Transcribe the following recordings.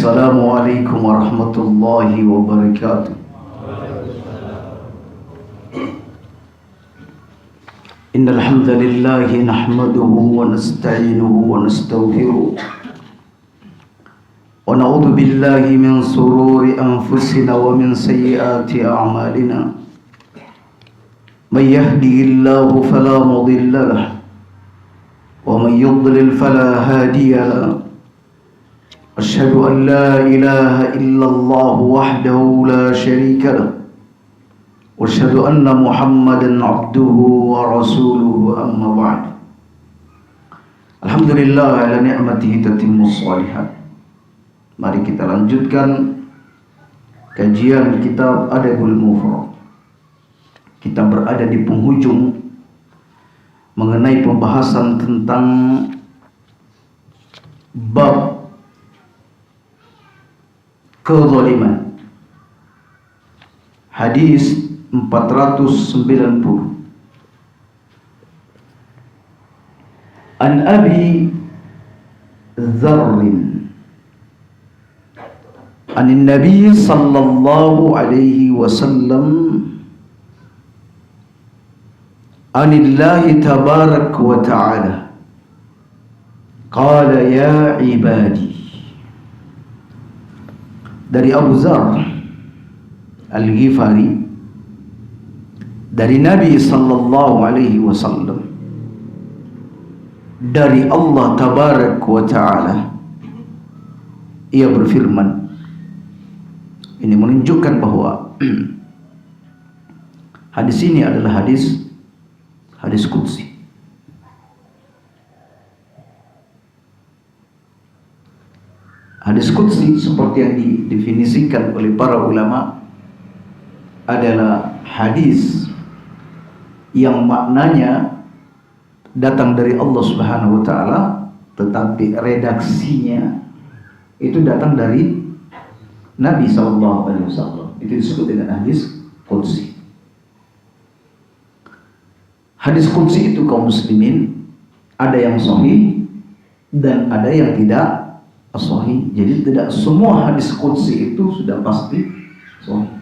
Assalamualaikum warahmatullahi wabarakatuh. Innal hamdalillah nahmaduhu wa nasta'inuhu wa nastaghfiruh wa na'udzu billahi min shururi anfusina wa min sayyiati a'malina. May yahdihillahu fala mudilla lahu wa may yudlil fala hadiya lahu. أشهد أن لا إله إلا الله وحده لا شريك له وأشهد أن محمدا عبده ورسوله أما بعد. Alhamdulillah ala ni'matihi tatimmus shalihat. Mari kita lanjutkan kajian kitab Adabul Mufrad. Kita berada di penghujung mengenai pembahasan tentang bab kezaliman. Hadis 490. An Abi Dzarrin Anin Nabi sallallahu alaihi wasallam Anillahi tabarak wa ta'ala qala ya ibadi. Dari Abu Dzar Al-Ghifari dari Nabi sallallahu alaihi wasallam, dari Allah tabarak wa ta'ala, ia berfirman. Ini menunjukkan bahwa hadis ini adalah hadis qudsi. Hadis qudsi seperti yang didefinisikan oleh para ulama adalah hadis yang maknanya datang dari Allah Subhanahu wa taala, tetapi redaksinya itu datang dari Nabi sallallahu alaihi wasallam. Itu disebut dengan hadis qudsi. Hadis qudsi itu kaum muslimin ada yang sahih dan ada yang tidak sahih. Jadi tidak semua hadis qudsi itu sudah pasti sahih.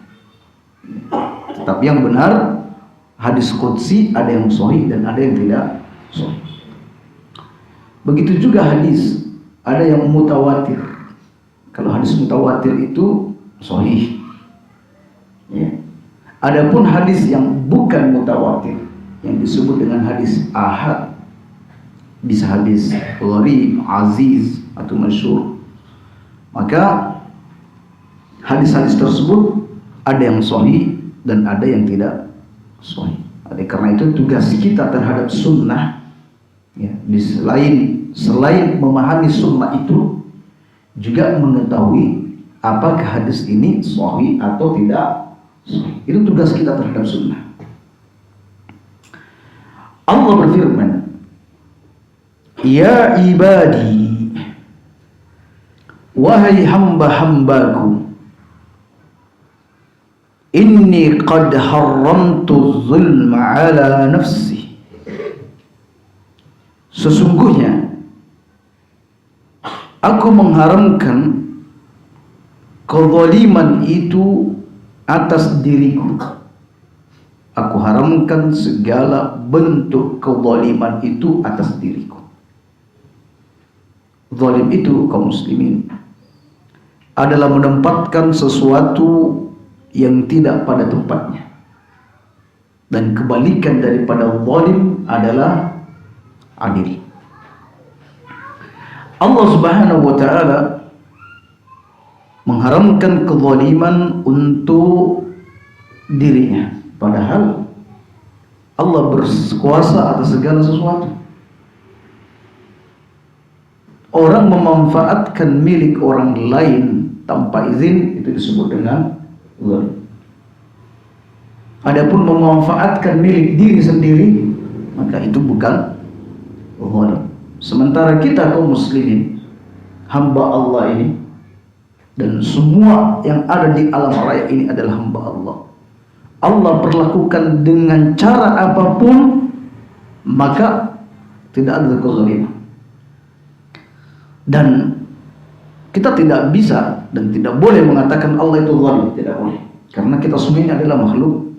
Tetapi yang benar, hadis qudsi ada yang sahih dan ada yang tidak sahih. Begitu juga hadis, ada yang mutawatir. Kalau hadis mutawatir itu sahih. Ya. Adapun hadis yang bukan mutawatir, yang disebut dengan hadis ahad, bisa hadis gharib, aziz atau masyhur, maka hadis-hadis tersebut ada yang sahih dan ada yang tidak sahih. Oleh karena itu tugas kita terhadap sunnah, ya, selain memahami sunnah itu juga mengetahui apakah hadis ini sahih atau tidak sahih. Itu tugas kita terhadap sunnah. Allah berfirman, ya ibadi, wahai hamba-hambaku, inni qad haramtu zulma ala nafsi. Sesungguhnya aku mengharamkan kezaliman itu atas diriku. Aku haramkan segala bentuk kezaliman itu atas diriku. Zalim itu kaum muslimin adalah menempatkan sesuatu yang tidak pada tempatnya, dan kebalikan daripada zalim adalah adil. Allah Subhanahu wa taala mengharamkan kezaliman untuk dirinya, padahal Allah berkuasa atas segala sesuatu. Orang memanfaatkan milik orang lain tanpa izin itu disebut dengan zalim. Adapun memanfaatkan milik diri sendiri, maka itu bukan zalim. Sementara kita kaum muslimin, hamba Allah ini, dan semua yang ada di alam raya ini adalah hamba Allah. Allah perlakukan dengan cara apapun, maka tidak ada kezaliman. Dan Kita tidak bisa dan tidak boleh mengatakan Allah itu zalim, tidak boleh. Karena kita semuanya adalah makhluk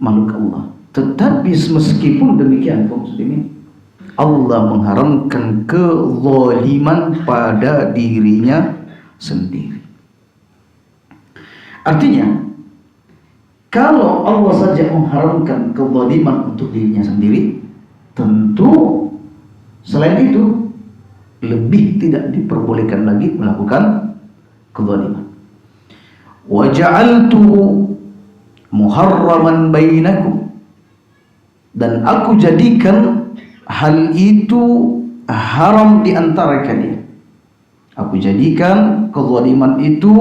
Allah. Tetapi meskipun demikian kaum muslimin, Allah mengharamkan kezaliman pada dirinya sendiri. Artinya, kalau Allah saja mengharamkan kezaliman untuk dirinya sendiri, tentu selain itu lebih tidak diperbolehkan lagi melakukan kezaliman. Wa ja'altuhu muharraman bainakum, dan aku jadikan hal itu haram di antara kalian. Aku jadikan kezaliman itu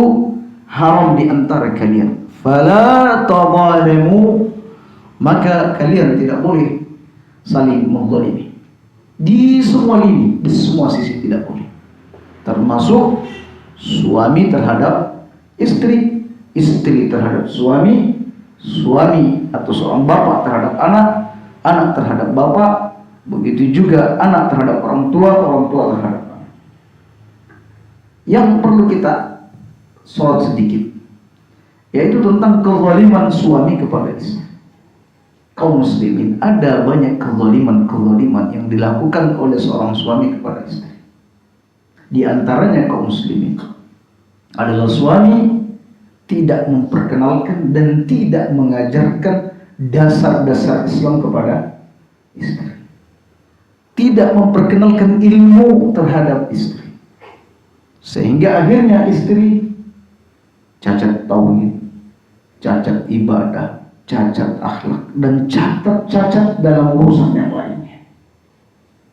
haram di antara kalian. Fala tadhalimu, maka kalian tidak boleh saling menzalimi. Di semua lini, di semua sisi tidak boleh. Termasuk suami terhadap istri, istri terhadap suami, suami atau seorang bapak terhadap anak, anak terhadap bapak, begitu juga anak terhadap orang tua terhadap anak. Yang perlu kita sorot sedikit, yaitu tentang kezaliman suami kepada istri. Kaum muslimin, ada banyak kezaliman yang dilakukan oleh seorang suami kepada istri. Di antaranya kaum muslimin adalah suami tidak memperkenalkan dan tidak mengajarkan dasar-dasar Islam kepada istri. Tidak memperkenalkan ilmu terhadap istri. Sehingga akhirnya istri cacat tauhid, cacat ibadah, cacat akhlak, dan cacat dalam urusan yang lainnya.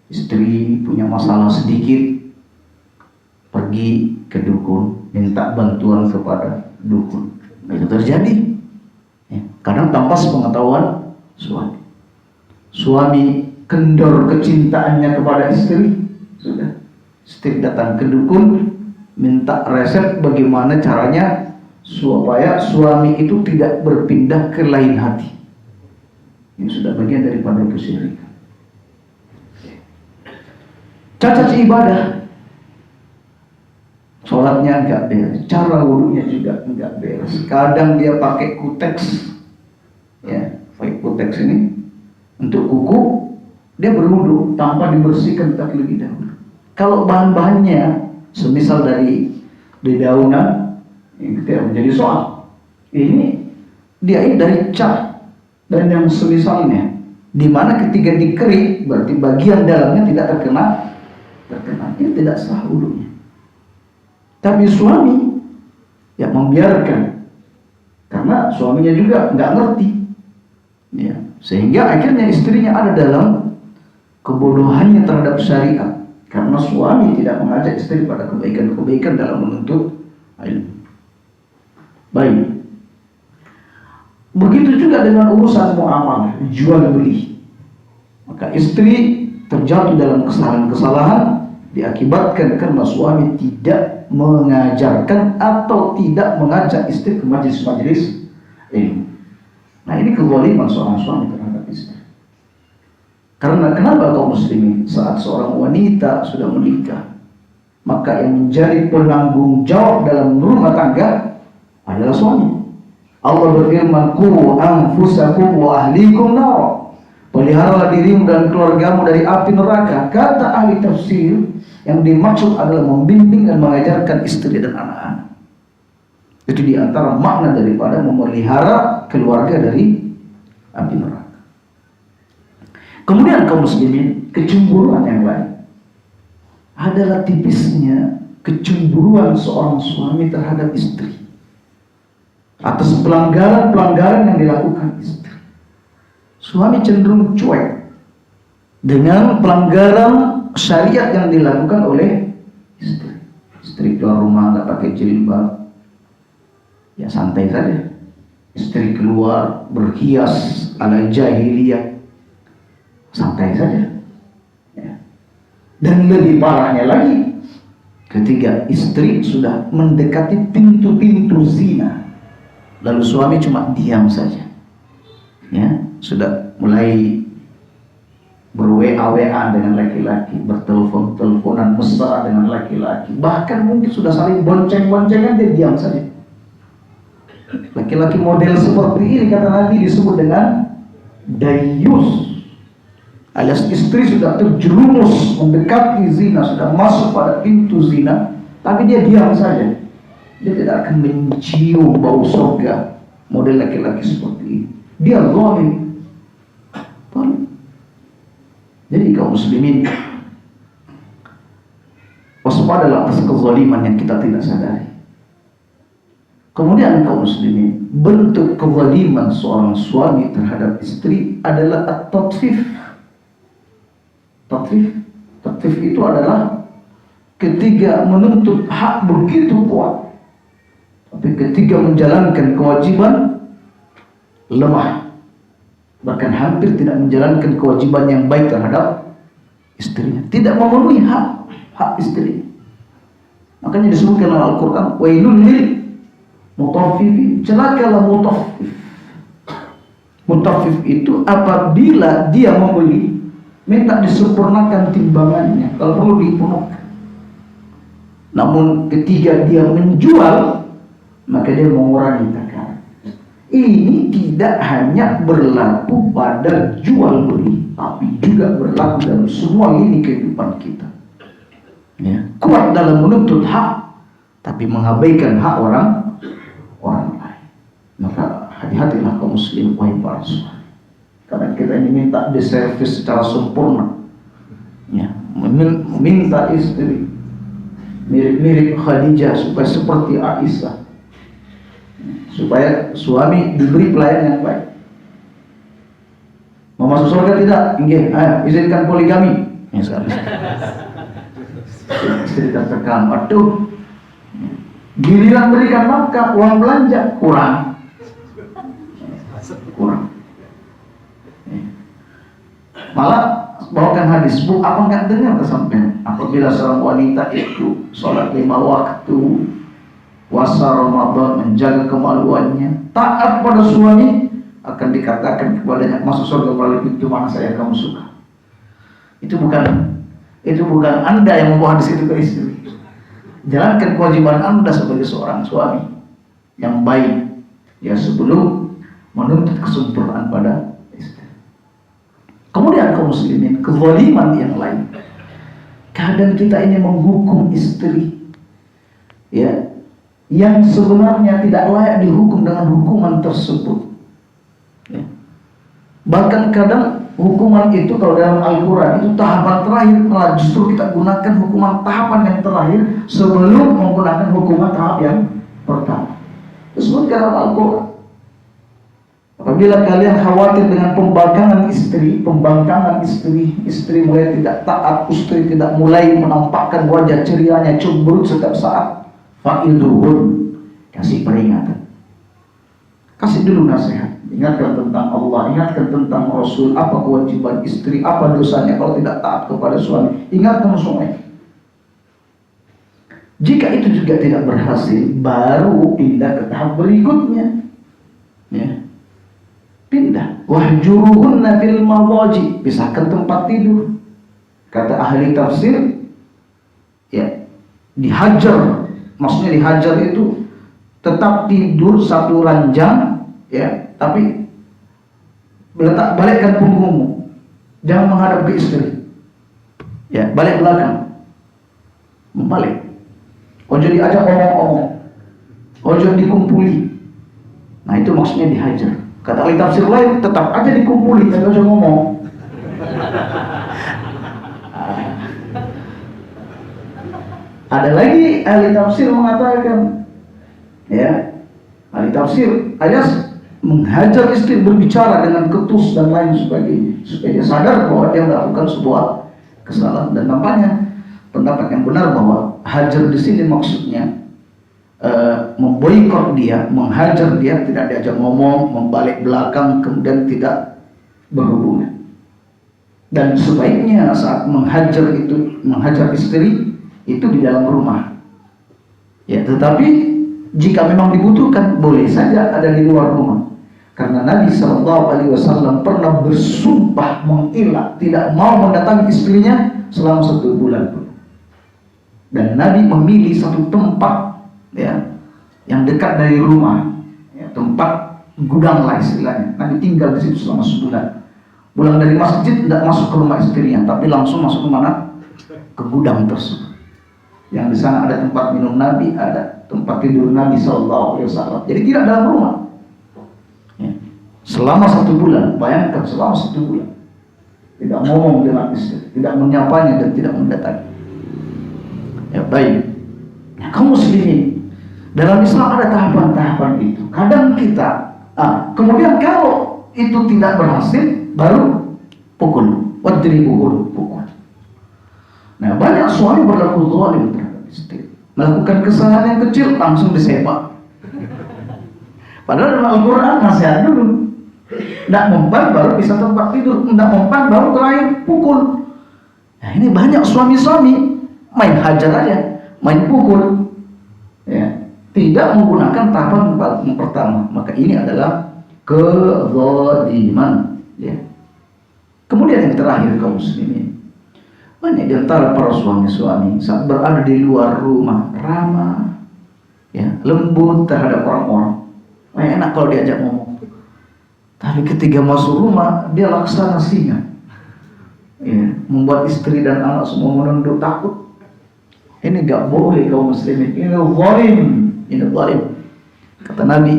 Istri punya masalah sedikit, pergi ke dukun, minta bantuan kepada dukun. Itu terjadi ya, kadang tanpa sepengetahuan suami. Suami kendor kecintaannya kepada istri, sudah istri datang ke dukun, minta resep bagaimana caranya supaya suami itu tidak berpindah ke lain hati. Ini sudah bagian daripada kesyirikan. Cacat ibadah, sholatnya enggak beres, cara wudunya juga enggak beres. Kadang dia pakai kuteks, ya, pakai kuteks ini untuk kuku, dia berwudu tanpa dibersihkan terlebih dahulu. Kalau bahan-bahannya semisal dari dedaunan, ini tidak menjadi soal. Ini dia dari cat dan yang semisalnya, di mana ketika dikerik berarti bagian dalamnya tidak terkena, ini tidak sah wudunya. Tapi suami yang membiarkan, karena suaminya juga nggak ngerti, ya, sehingga akhirnya istrinya ada dalam kebodohannya terhadap syariat, karena suami tidak mengajak istri pada kebaikan-kebaikan dalam menuntut ilmu. Baik. Begitu juga dengan urusan muamalah, jual beli. Maka istri terjatuh dalam kesalahan-kesalahan diakibatkan karena suami tidak mengajarkan atau tidak mengajak istri ke majelis-majelis ilmu. Nah, ini kezaliman seorang suami terhadap istri. Karena kenapa kaum muslimin, saat seorang wanita sudah menikah, maka yang menjadi penanggung jawab dalam rumah tangga adalah suami. Allah berfirman, qu anfusakum wa ahlikum nar. Peliharalah dirimu dan keluargamu dari api neraka. Kata ahli tafsir, yang dimaksud adalah membimbing dan mengajarkan istri dan anak-anak. Itu diantara makna daripada memelihara keluarga dari api neraka. Kemudian kaum muslimin, kecemburuan yang lain adalah tipisnya kecemburuan seorang suami terhadap istri atas pelanggaran-pelanggaran yang dilakukan istri. Suami cenderung cuek dengan pelanggaran syariat yang dilakukan oleh istri. Istri keluar rumah nggak pakai jilbab, ya santai saja. Istri keluar berhias ala jahiliyah, santai saja. Ya. Dan lebih parahnya lagi, ketika istri sudah mendekati pintu-pintu zina, lalu suami cuma diam saja, ya, sudah mulai berwa-waan dengan laki-laki, bertelepon-teleponan mesra dengan laki-laki, bahkan mungkin sudah saling bonceng-boncengan, dia diam saja. Laki-laki model seperti ini kata Nabi disebut dengan dayus, alias istri sudah terjerumus mendekati zina, sudah masuk pada pintu zina, tapi dia diam saja. Dia tidak akan mencium bau surga. Model laki-laki seperti ini, dia zalim. Jadi kaum muslimin, waspadalah atas kezaliman yang kita tidak sadari. Kemudian kaum muslimin, bentuk kezaliman seorang suami terhadap istri adalah at-tatfif. Tatfif itu adalah ketika menuntut hak begitu kuat, tapi ketika menjalankan kewajiban lemah, bahkan hampir tidak menjalankan kewajiban yang baik terhadap istrinya, tidak memenuhi hak istri. Makanya disebutkan dalam Al-Quran, wailul lil mutaffifin, celakalah mutaffif. Mutaffif itu apabila dia membeli, minta disempurnakan timbangannya, kalau perlu dipenuhkan. Namun ketika dia menjual, maka dia mengurangi takaran. Ini tidak hanya berlaku pada jual beli, tapi juga berlaku dalam semua lini kehidupan kita. Ya, kuat dalam menuntut hak, tapi mengabaikan hak orang lain. Maka hati-hatilah kaum muslim, wahai para suami. Karena kita ini minta diservis secara sempurna. Ya, meminta istri mirip-mirip Khadijah supaya seperti Aisyah, supaya suami diberi pelayanan yang baik. Mau masuk surga tidak? Nggih, ayo izinkan poligami. Ya sekarang. Istri tertekan, aduh. Giliran berikan nafkah, uang belanja kurang. Malah bawakan hadis, Bu, apa enggak dengar kesampaian? Apabila seorang wanita itu sholat 5 waktu, puasa Ramadan, menjaga kemaluannya, taat pada suami, akan dikatakan kepadanya, masuk surga melalui pintu mana saya kamu suka. Itu bukan Anda yang membawa hadis itu ke istri. Jalankan kewajiban Anda sebagai seorang suami yang baik, ya, sebelum menuntut kesempurnaan pada istri. Kemudian kaum muslimin, kezaliman yang lain. Kadang kita ini menghukum istri, ya, yang sebenarnya tidak layak dihukum dengan hukuman tersebut. Ya. Bahkan kadang hukuman itu kalau dalam Al-Quran itu tahapan terakhir, malah justru kita gunakan hukuman tahapan yang terakhir sebelum menggunakan hukuman tahap yang pertama. Disebutkan dalam Al-Quran, apabila kalian khawatir dengan pembangkangan istri mulai tidak taat, istri tidak mulai menampakkan wajah cerianya, cemberut setiap saat, fa'idhuhun, kasih peringatan, kasih dulu nasihat, ingatkan tentang Allah, ingatkan tentang Rasul, apa kewajiban istri, apa dosanya kalau tidak taat kepada suami, ingatkan semuanya. Jika itu juga tidak berhasil, baru pindah ke tahap berikutnya, ya, pindah, wahjuruhunna fil madaji, pisahkan tempat tidur. Kata ahli tafsir, ya, dihajar. Maksudnya dihajar itu tetap tidur satu ranjang, ya, tapi balikkan punggungmu, jangan menghadap ke istri, ya, balik belakang, membalik. Ojo diajak omong-omong, ojo dikumpuli. Nah itu maksudnya dihajar. Kata ahli tafsir lain, tetap aja dikumpuli, tapi ojo ngomong. Ada lagi ahli tafsir mengatakan, ya, ahli tafsir alias menghajar istri, berbicara dengan ketus dan lain sebagainya, supaya dia sadar bahwa dia melakukan sebuah kesalahan. Dan nampaknya pendapat yang benar bahwa hajar di sini maksudnya memboikot dia, menghajar dia, tidak diajak ngomong, membalik belakang, kemudian tidak berhubungan. Dan sebaiknya saat menghajar istri itu di dalam rumah, ya. Tetapi jika memang dibutuhkan, boleh saja ada di luar rumah. Karena Nabi SAW pernah bersumpah mengilah tidak mau mendatangi istrinya selama 1 bulan pun. Dan Nabi memilih satu tempat ya, yang dekat dari rumah, ya, tempat gudang lah istilahnya. Nabi tinggal di situ selama sebulan. Pulang dari masjid tidak masuk ke rumah istrinya, tapi langsung masuk ke mana? Ke gudang tersebut. Yang di sana ada tempat minum Nabi, ada tempat tidur Nabi SAW. Jadi tidak dalam rumah. Ya. Selama 1 bulan, bayangkan selama 1 bulan, tidak ngomong dengan istri, tidak menyapanya dan tidak mendatangi. Ya baik. Nah, kaum muslimin, dalam Islam ada tahapan-tahapan itu. Kadang kita, kemudian kalau itu tidak berhasil, baru pukul, wadribuhun, pukul. Nah, banyak suami berlaku zalim terhadap istri, melakukan kesalahan yang kecil langsung disepak. Padahal dalam Al-Quran nasihat dulu, tidak mempan baru bisa tempat tidur, tidak mempan baru terakhir pukul. Nah, ini banyak suami-suami main hajar aja, main pukul, ya, tidak menggunakan tahapan pertama. Maka ini adalah kezaliman, ya. Kemudian yang terakhir kaum muslimin, banyak di antara para suami-suami saat berada di luar rumah ramah, ya, lembut terhadap orang-orang. Enak kalau diajak ngomong. Tapi ketika masuk rumah dia laksana singa, ya, membuat istri dan anak semua menunduk takut. Ini gak boleh kaum muslimin. Ini zalim, ini zalim. Kata Nabi,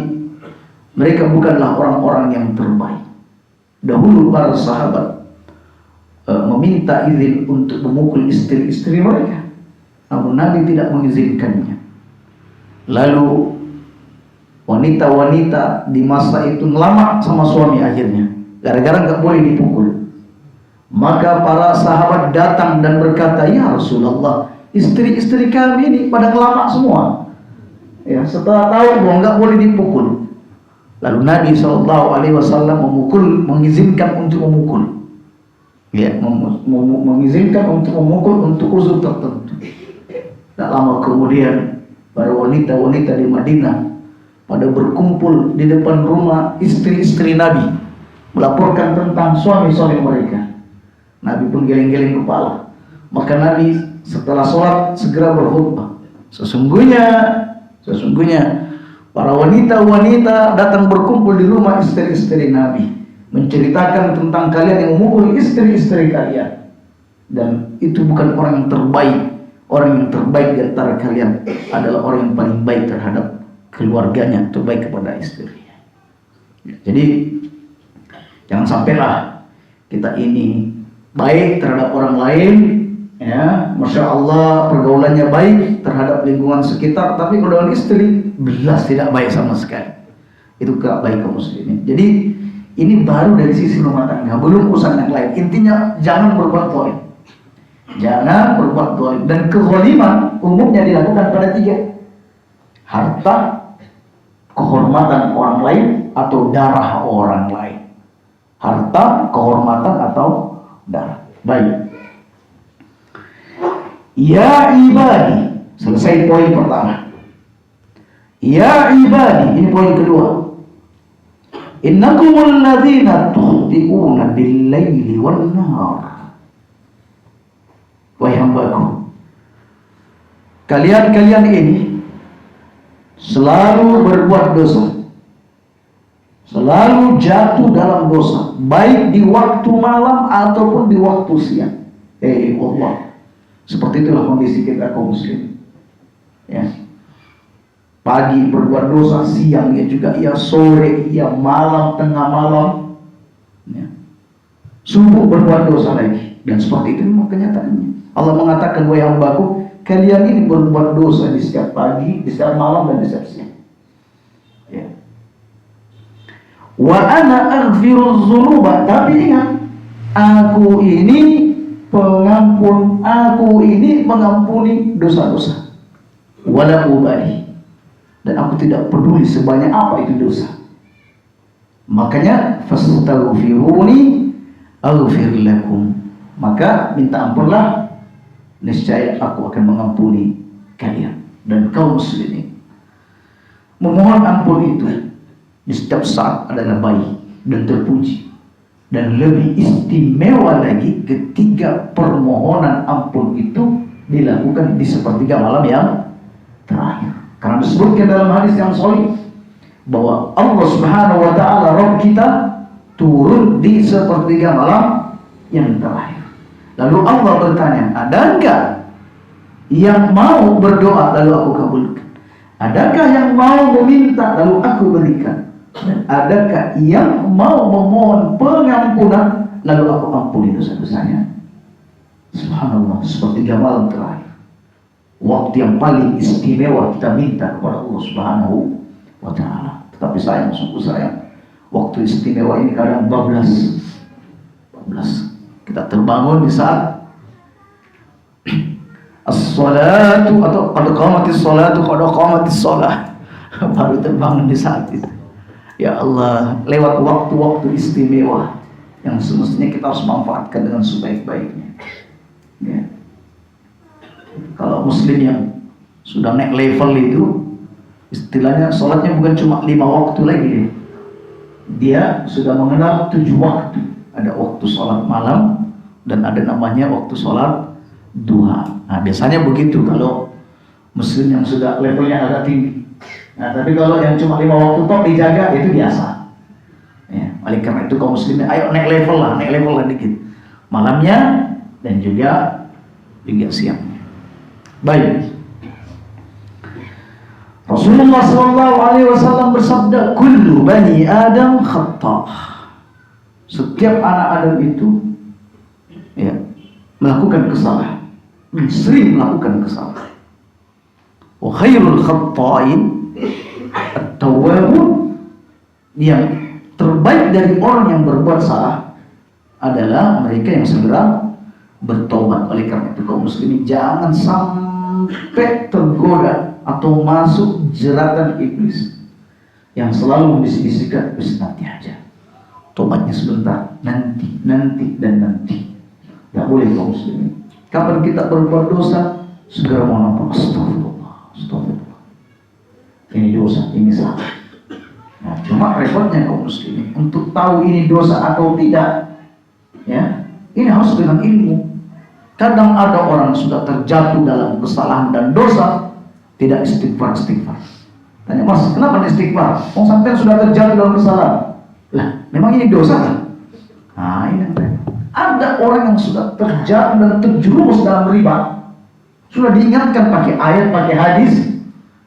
mereka bukanlah orang-orang yang terbaik. Dahulu para sahabat meminta izin untuk memukul istri-istri mereka, namun Nabi tidak mengizinkannya. Lalu wanita-wanita di masa itu ngelama sama suami akhirnya, gara-gara nggak boleh dipukul. Maka para sahabat datang dan berkata, ya Rasulullah, istri-istri kami ini pada ngelama semua. Ya, setelah tahu bahwa nggak boleh dipukul, lalu Nabi SAW mengizinkan untuk memukul. Ya, mengizinkan untuk memukul untuk uzur tertentu. Tak lama kemudian para wanita-wanita di Madinah pada berkumpul di depan rumah istri-istri Nabi, melaporkan tentang suami-suami mereka. Nabi pun geleng-geleng kepala. Maka Nabi setelah sholat segera berkhutbah. Sesungguhnya para wanita-wanita datang berkumpul di rumah istri-istri Nabi, menceritakan tentang kalian yang memukul istri-istri kalian, dan itu bukan orang yang terbaik. Orang yang terbaik di antara kalian adalah orang yang paling baik terhadap keluarganya, terbaik kepada istrinya. Jadi jangan sampailah kita ini baik terhadap orang lain, ya, masya Allah pergaulannya baik terhadap lingkungan sekitar, tapi kalau dengan istri belas tidak baik sama sekali. Itu gak baik kaum muslimin. Jadi ini baru dari sisi rumah tangga, belum urusan yang lain. Intinya jangan berbuat zalim. Jangan berbuat zalim. Dan kezaliman umumnya dilakukan pada 3: harta, kehormatan orang lain, atau darah orang lain. Harta, kehormatan, atau darah. Baik. Ya ibadi, selesai poin pertama. Ya ibadi, ini poin kedua. Innakumul ladzina tukhti'una bil-laili wan-nahar. Wahai hambaku, kalian ini selalu berbuat dosa, selalu jatuh dalam dosa, baik di waktu malam ataupun di waktu siang. Allah, seperti itulah kondisi kita kaum muslim. Ya. Pagi berbuat dosa, siang ya juga, ya sore, ya malam, tengah malam, ya. Subuh berbuat dosa lagi. Dan seperti itu memang kenyataannya. Allah mengatakan, wahai hambaku, kalian ini berbuat dosa di setiap pagi, di setiap malam, dan di setiap siang. Ya. Wa ana aghfiruz dzunuba, tapi ingat, aku ini pengampun, aku ini mengampuni dosa-dosa. Wala ubali, dan aku tidak peduli sebanyak apa itu dosa. Makanya fastaghfiruni aghfir lakum, maka minta ampunlah, niscaya aku akan mengampuni kalian. Dan kaum muslimin, memohon ampun itu di setiap saat adalah baik dan terpuji. Dan lebih istimewa lagi ketika permohonan ampun itu dilakukan di sepertiga malam yang terakhir. Karena disebutkan dalam hadis yang sahih bahwa Allah Subhanahu wa taala Rabb kita turun di sepertiga malam yang terakhir. Lalu Allah bertanya, ada enggak yang mau berdoa lalu aku kabulkan? Adakah yang mau meminta lalu aku berikan? Dan adakah yang mau memohon pengampunan lalu aku ampuni dosa-dosanya? Subhanallah, sepertiga malam terakhir, waktu yang paling istimewa kita minta kepada Allah Subhanahu wa taala. Tetapi sayang, sungguh sayang, waktu istimewa ini kadang 12. Kita terbangun di saat as-salatu atau qad qamatis salatu qad qamatis shalah, baru terbangun di saat itu. Ya Allah, lewat waktu-waktu istimewa yang semestinya kita harus manfaatkan dengan sebaik-baiknya. Ya. Kalau muslim yang sudah naik level itu, istilahnya sholatnya bukan cuma 5 waktu lagi deh. Dia sudah mengenal 7 waktu. Ada waktu sholat malam dan ada namanya waktu sholat duha. Nah biasanya begitu kalau muslim yang sudah levelnya agak tinggi. Nah tapi kalau yang cuma 5 waktu tok dijaga itu biasa. Ya, oleh karena itu kaum muslimin ayo naik level lah dikit. Malamnya dan juga siangnya. Baik. Rasulullah SAW bersabda, kullu bani Adam khata'. Setiap anak Adam itu ya, melakukan kesalahan, sering melakukan kesalahan. Wa khairul khata'in at-tawwabun, yang terbaik dari orang yang berbuat salah adalah mereka yang segera bertobat. Oleh karena itu kaum muslimin jangan sampai tergoda atau masuk jeratan iblis yang selalu membisik-bisikkan, nanti aja, tobatnya sebentar, nanti dan nanti. Tidak boleh kaum muslimin. Kapan kita berbuat dosa, segera mohon ampun, astagfirullah. Ini dosa, ini salah. Nah, cuma repotnya kaum muslimin untuk tahu ini dosa atau tidak, ya, ini harus dengan ilmu. Kadang ada orang sudah terjatuh dalam kesalahan dan dosa, tidak istighfar. Tanya, Mas, kenapa istighfar? Sampai sudah terjatuh dalam kesalahan. Lah, memang ini dosa kan? Nah, ini ada orang yang sudah terjatuh dan terjerumus dalam riba, sudah diingatkan pakai ayat, pakai hadis,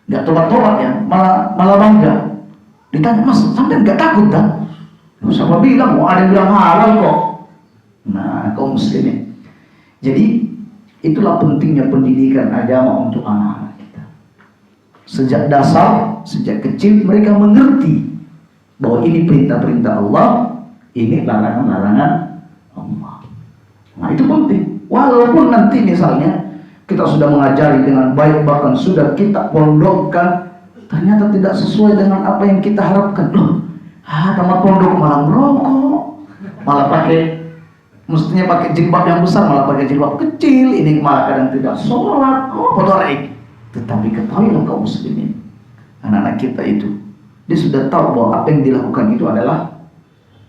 nggak tobat ya, malah bangga. Ditanya, Mas, sampai nggak takut tak? Siapa bilang? Mau ada yang bilang halal kok. Nah, kaum muslimin. Jadi itulah pentingnya pendidikan agama untuk anak-anak kita. Sejak dasar, sejak kecil mereka mengerti bahwa ini perintah-perintah Allah, ini larangan-larangan Allah. Nah itu penting. Walaupun nanti misalnya kita sudah mengajari dengan baik, bahkan sudah kita pondokkan, ternyata tidak sesuai dengan apa yang kita harapkan. Loh, tamat pondok malah merokok, malah mestinya pakai jilbab yang besar, malah pakai jilbab kecil. Ini malah kadang tidak sholat, potorik. Tetapi ketahuilah kaum muslimin, anak-anak kita itu, dia sudah tahu bahwa apa yang dilakukan itu adalah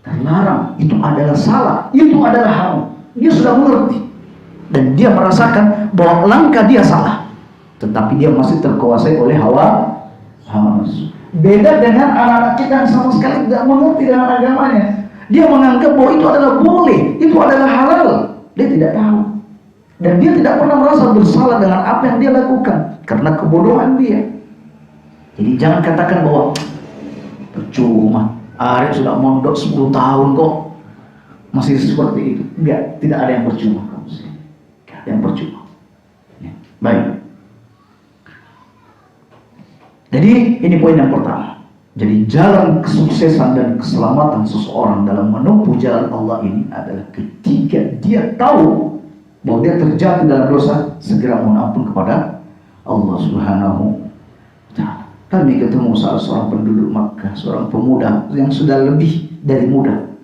terlarang, itu adalah salah, itu adalah haram. Dia sudah mengerti dan dia merasakan bahwa langkah dia salah, tetapi dia masih terkuasai oleh hawa nafsu. Beda dengan anak-anak kita yang sama sekali tidak mengerti dengan agamanya. Dia menganggap bahwa itu adalah boleh, itu adalah halal. Dia tidak tahu. Dan dia tidak pernah merasa bersalah dengan apa yang dia lakukan karena kebodohan dia. Jadi jangan katakan bahwa percuma, Arif sudah mondok 10 tahun kok masih seperti itu. Enggak, tidak ada yang percuma. Tidak ada yang percuma. Ya. Baik. Jadi ini poin yang pertama. Jadi jalan kesuksesan dan keselamatan seseorang dalam menempuh jalan Allah ini adalah ketika dia tahu bahwa dia terjatuh dalam dosa, segera mohon ampun kepada Allah Subhanahu wa ta'ala. Kami ketemu salah seorang penduduk Makkah, seorang pemuda yang sudah lebih dari muda.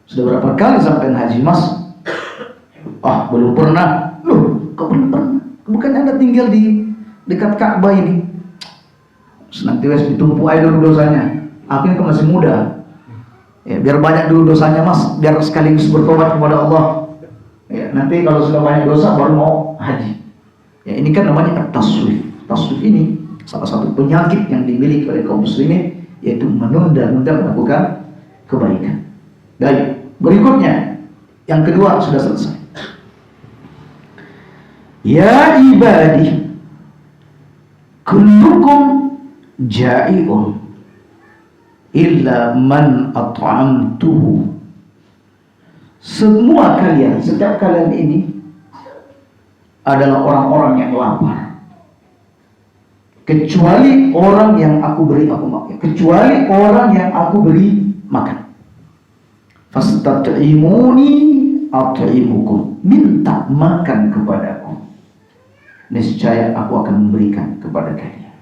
Sudah berapa kali sampai haji, Mas? Belum pernah. Loh, kok belum pernah? Bukannya Anda tinggal di dekat Ka'bah ini? Nanti wes ditumpu aja dulu dosanya. Aku ini kan masih muda. Ya, biar banyak dulu dosanya mas, biar sekaligus bertobat kepada Allah. Ya, nanti kalau sudah banyak dosa baru mau haji. Ya, ini kan namanya taswif. Taswif ini salah satu penyakit yang dimiliki oleh kaum muslimin, yaitu menunda-nunda melakukan kebaikan. Baik, berikutnya yang kedua sudah selesai. Ya ibadi, kullukum ja'iun illa man at'amtuhu. Semua kalian, setiap kalian ini adalah orang-orang yang lapar, kecuali orang yang aku beri makan. Kecuali orang yang aku beri makan. Fastat'imuni at'imukum. Minta makan kepadaku, niscaya aku akan memberikan kepada kalian.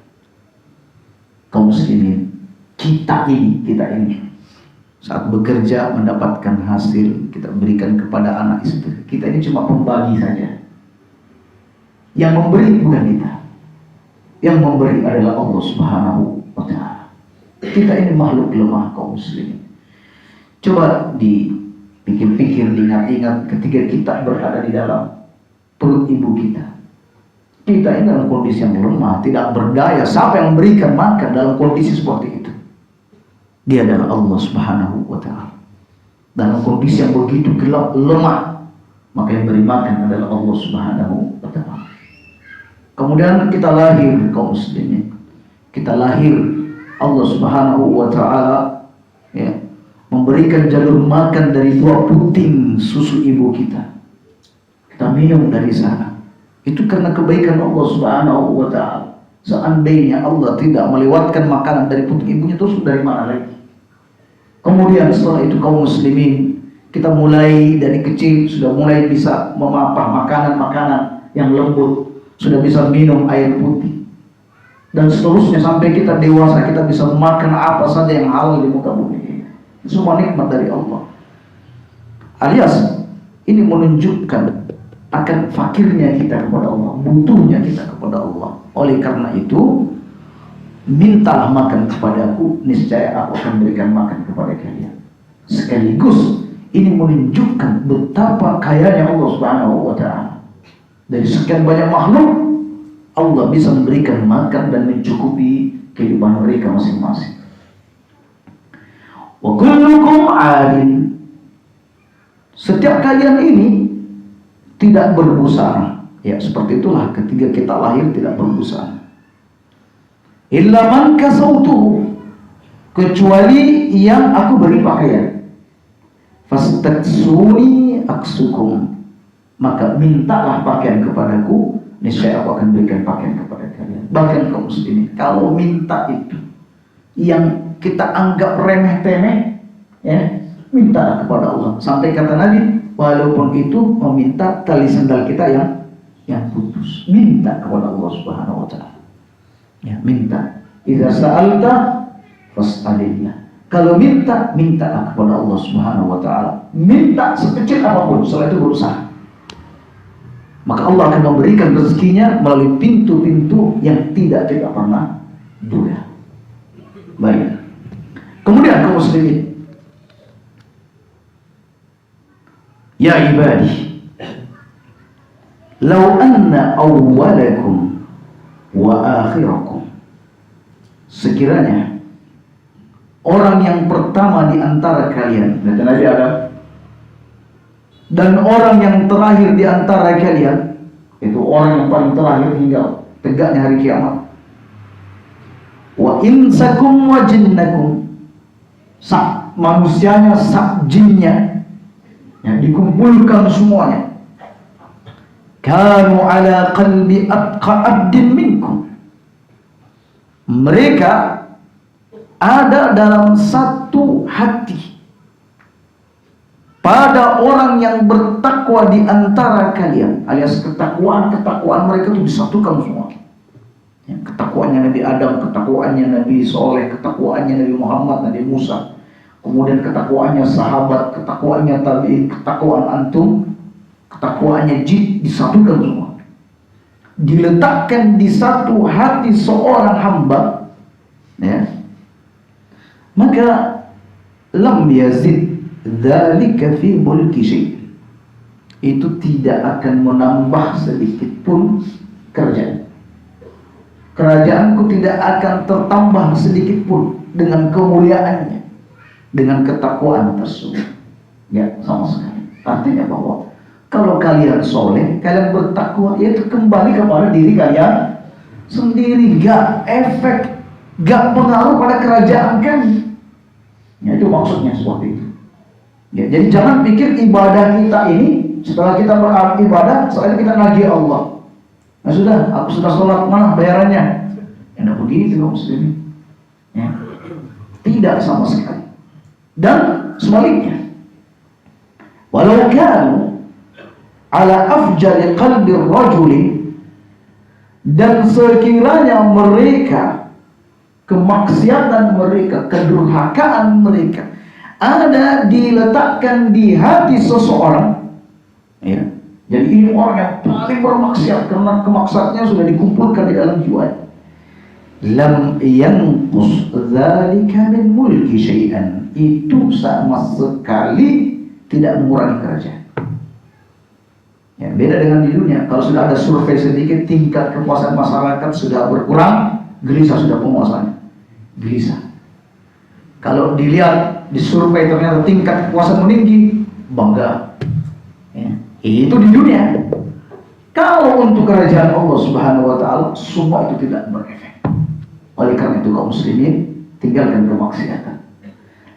Kaum muslimin, kita ini saat bekerja mendapatkan hasil, kita berikan kepada anak istri. Kita ini cuma pembagi saja. Yang memberi bukan kita. Yang memberi adalah Allah Subhanahu wa ta'ala. Kita ini makhluk lemah, kaum muslimin. Coba dipikir-pikir, diingat-ingat ketika kita berada di dalam perut ibu kita. Kita ini dalam kondisi yang lemah, tidak berdaya. Siapa yang memberikan makan dalam kondisi seperti itu? Dia adalah Allah Subhanahu wa ta'ala. Dalam kondisi yang begitu gelap, lemah, maka yang beri makan adalah Allah Subhanahu wa ta'ala. Kemudian kita lahir, kaum muslimin. Kita lahir, Allah Subhanahu wa ta'ala ya, memberikan jalur makan dari dua puting susu ibu kita. Kita minum dari sana. Itu karena kebaikan Allah Subhanahu wa ta'ala. Seandainya Allah tidak melewatkan makanan dari puting ibunya, terus dari mana lagi? Kemudian setelah itu kaum muslimin, kita mulai dari kecil sudah mulai bisa memapah makanan-makanan yang lembut, sudah bisa minum air putih, dan seterusnya sampai kita dewasa, kita bisa makan apa saja yang halal di muka bumi ini. Semua nikmat dari Allah. Alias ini menunjukkan akan fakirnya kita kepada Allah, butuhnya kita kepada Allah. Oleh karena itu, mintalah makan kepadaku, niscaya aku akan berikan makan kepada kalian. Sekaligus ini menunjukkan betapa kayanya Allah Subhanahu wa ta'ala. Dari sekian banyak makhluk, Allah bisa memberikan makan dan mencukupi kehidupan mereka masing-masing. Wa kullukum 'adin. Setiap kalian ini tidak berbusana. Ya, seperti itulah ketika kita lahir tidak berbusana. Illa man kasautuhu, kecuali yang aku beri pakaian. Fastaksuni aksukum, maka mintalah pakaian kepadaku, niscaya aku akan berikan pakaian kepada kalian. Bahkan kaum muslimin, kalau minta itu yang kita anggap remeh-temeh, ya, minta kepada Allah. Sampai kata Nabi, walaupun itu meminta tali sandal kita yang putus, minta kepada Allah Subhanahu wa ta'ala. Ya, minta. Idza sa'alta fas'alillah. Kalau mintalah kepada Allah Subhanahu wa ta'ala. Minta sekecil apapun, setelah itu berusaha. Maka Allah akan memberikan rezekinya melalui pintu-pintu yang tidak pernah duga. Baik. Kemudian kaum muslimin, ya ibadi, law anna awwalakum wa akhirakum, sekiranya orang yang pertama di antara kalian, kata Nabi Adam, dan orang yang terakhir di antara kalian, itu orang yang paling terakhir hingga tegaknya hari kiamat, wa insakum wa jinnakum, sak manusianya, sak jinnya, ya, dikumpulkan semuanya, kanu ala qalbi atqa abdin minkum, mereka ada dalam satu hati pada orang yang bertakwa di antara kalian, alias ketakwaan mereka itu disatukan semua. Ya, ketakwaannya Nabi Adam, ketakwaannya Nabi Soleh, ketakwaannya Nabi Muhammad, Nabi Musa, kemudian ketakwaannya sahabat, ketakwaannya tabi'in, ketakwaan antum, ketakwaannya jin, disatukan semua, diletakkan di satu hati seorang hamba, ya. maka lam yazid dzalika fi mulki syai'. Itu tidak akan menambah sedikit pun kerajaan. Kerajaanku tidak akan tertambah sedikit pun dengan kemuliaannya, dengan ketakwaan tersebut. Ya, sama sekali. Artinya bahwa kalau kalian soleh, kalian bertakwa, itu kembali kepada diri kalian sendiri, gak efek, gak pengaruh pada kerajaan kan. Ya, itu maksudnya seperti itu. Ya, jadi jangan pikir ibadah kita ini setelah kita beribadah, setelah itu kita nagih Allah. Nah sudah, aku sudah sholat, mana bayarannya? Ya tidak begitu kaum muslimin. Ya. Tidak sama sekali. Dan sebaliknya, walau kanu ala afjali qalbi rajuli, dan sekiranya mereka, kemaksiatan mereka, kedurhakaan mereka ada diletakkan di hati seseorang, ya. Jadi ini orang yang paling bermaksiat karena kemaksiatannya sudah dikumpulkan di dalam jiwanya. Lam yanqus dzalika min mulki syai'an, itu sama sekali tidak mengurangi kerajaan. Ya, beda dengan di dunia. Kalau sudah ada survei sedikit, tingkat kepuasan masyarakat sudah berkurang, gelisah sudah penguasanya. Gelisah. Kalau dilihat di survei ternyata tingkat kepuasan meninggi, bangga. Ya. Itu di dunia. Kalau untuk kerajaan Allah Subhanahu wa taala, semua itu tidak berefek. Oleh karena itu kaum muslimin, tinggalkan kemaksiatan.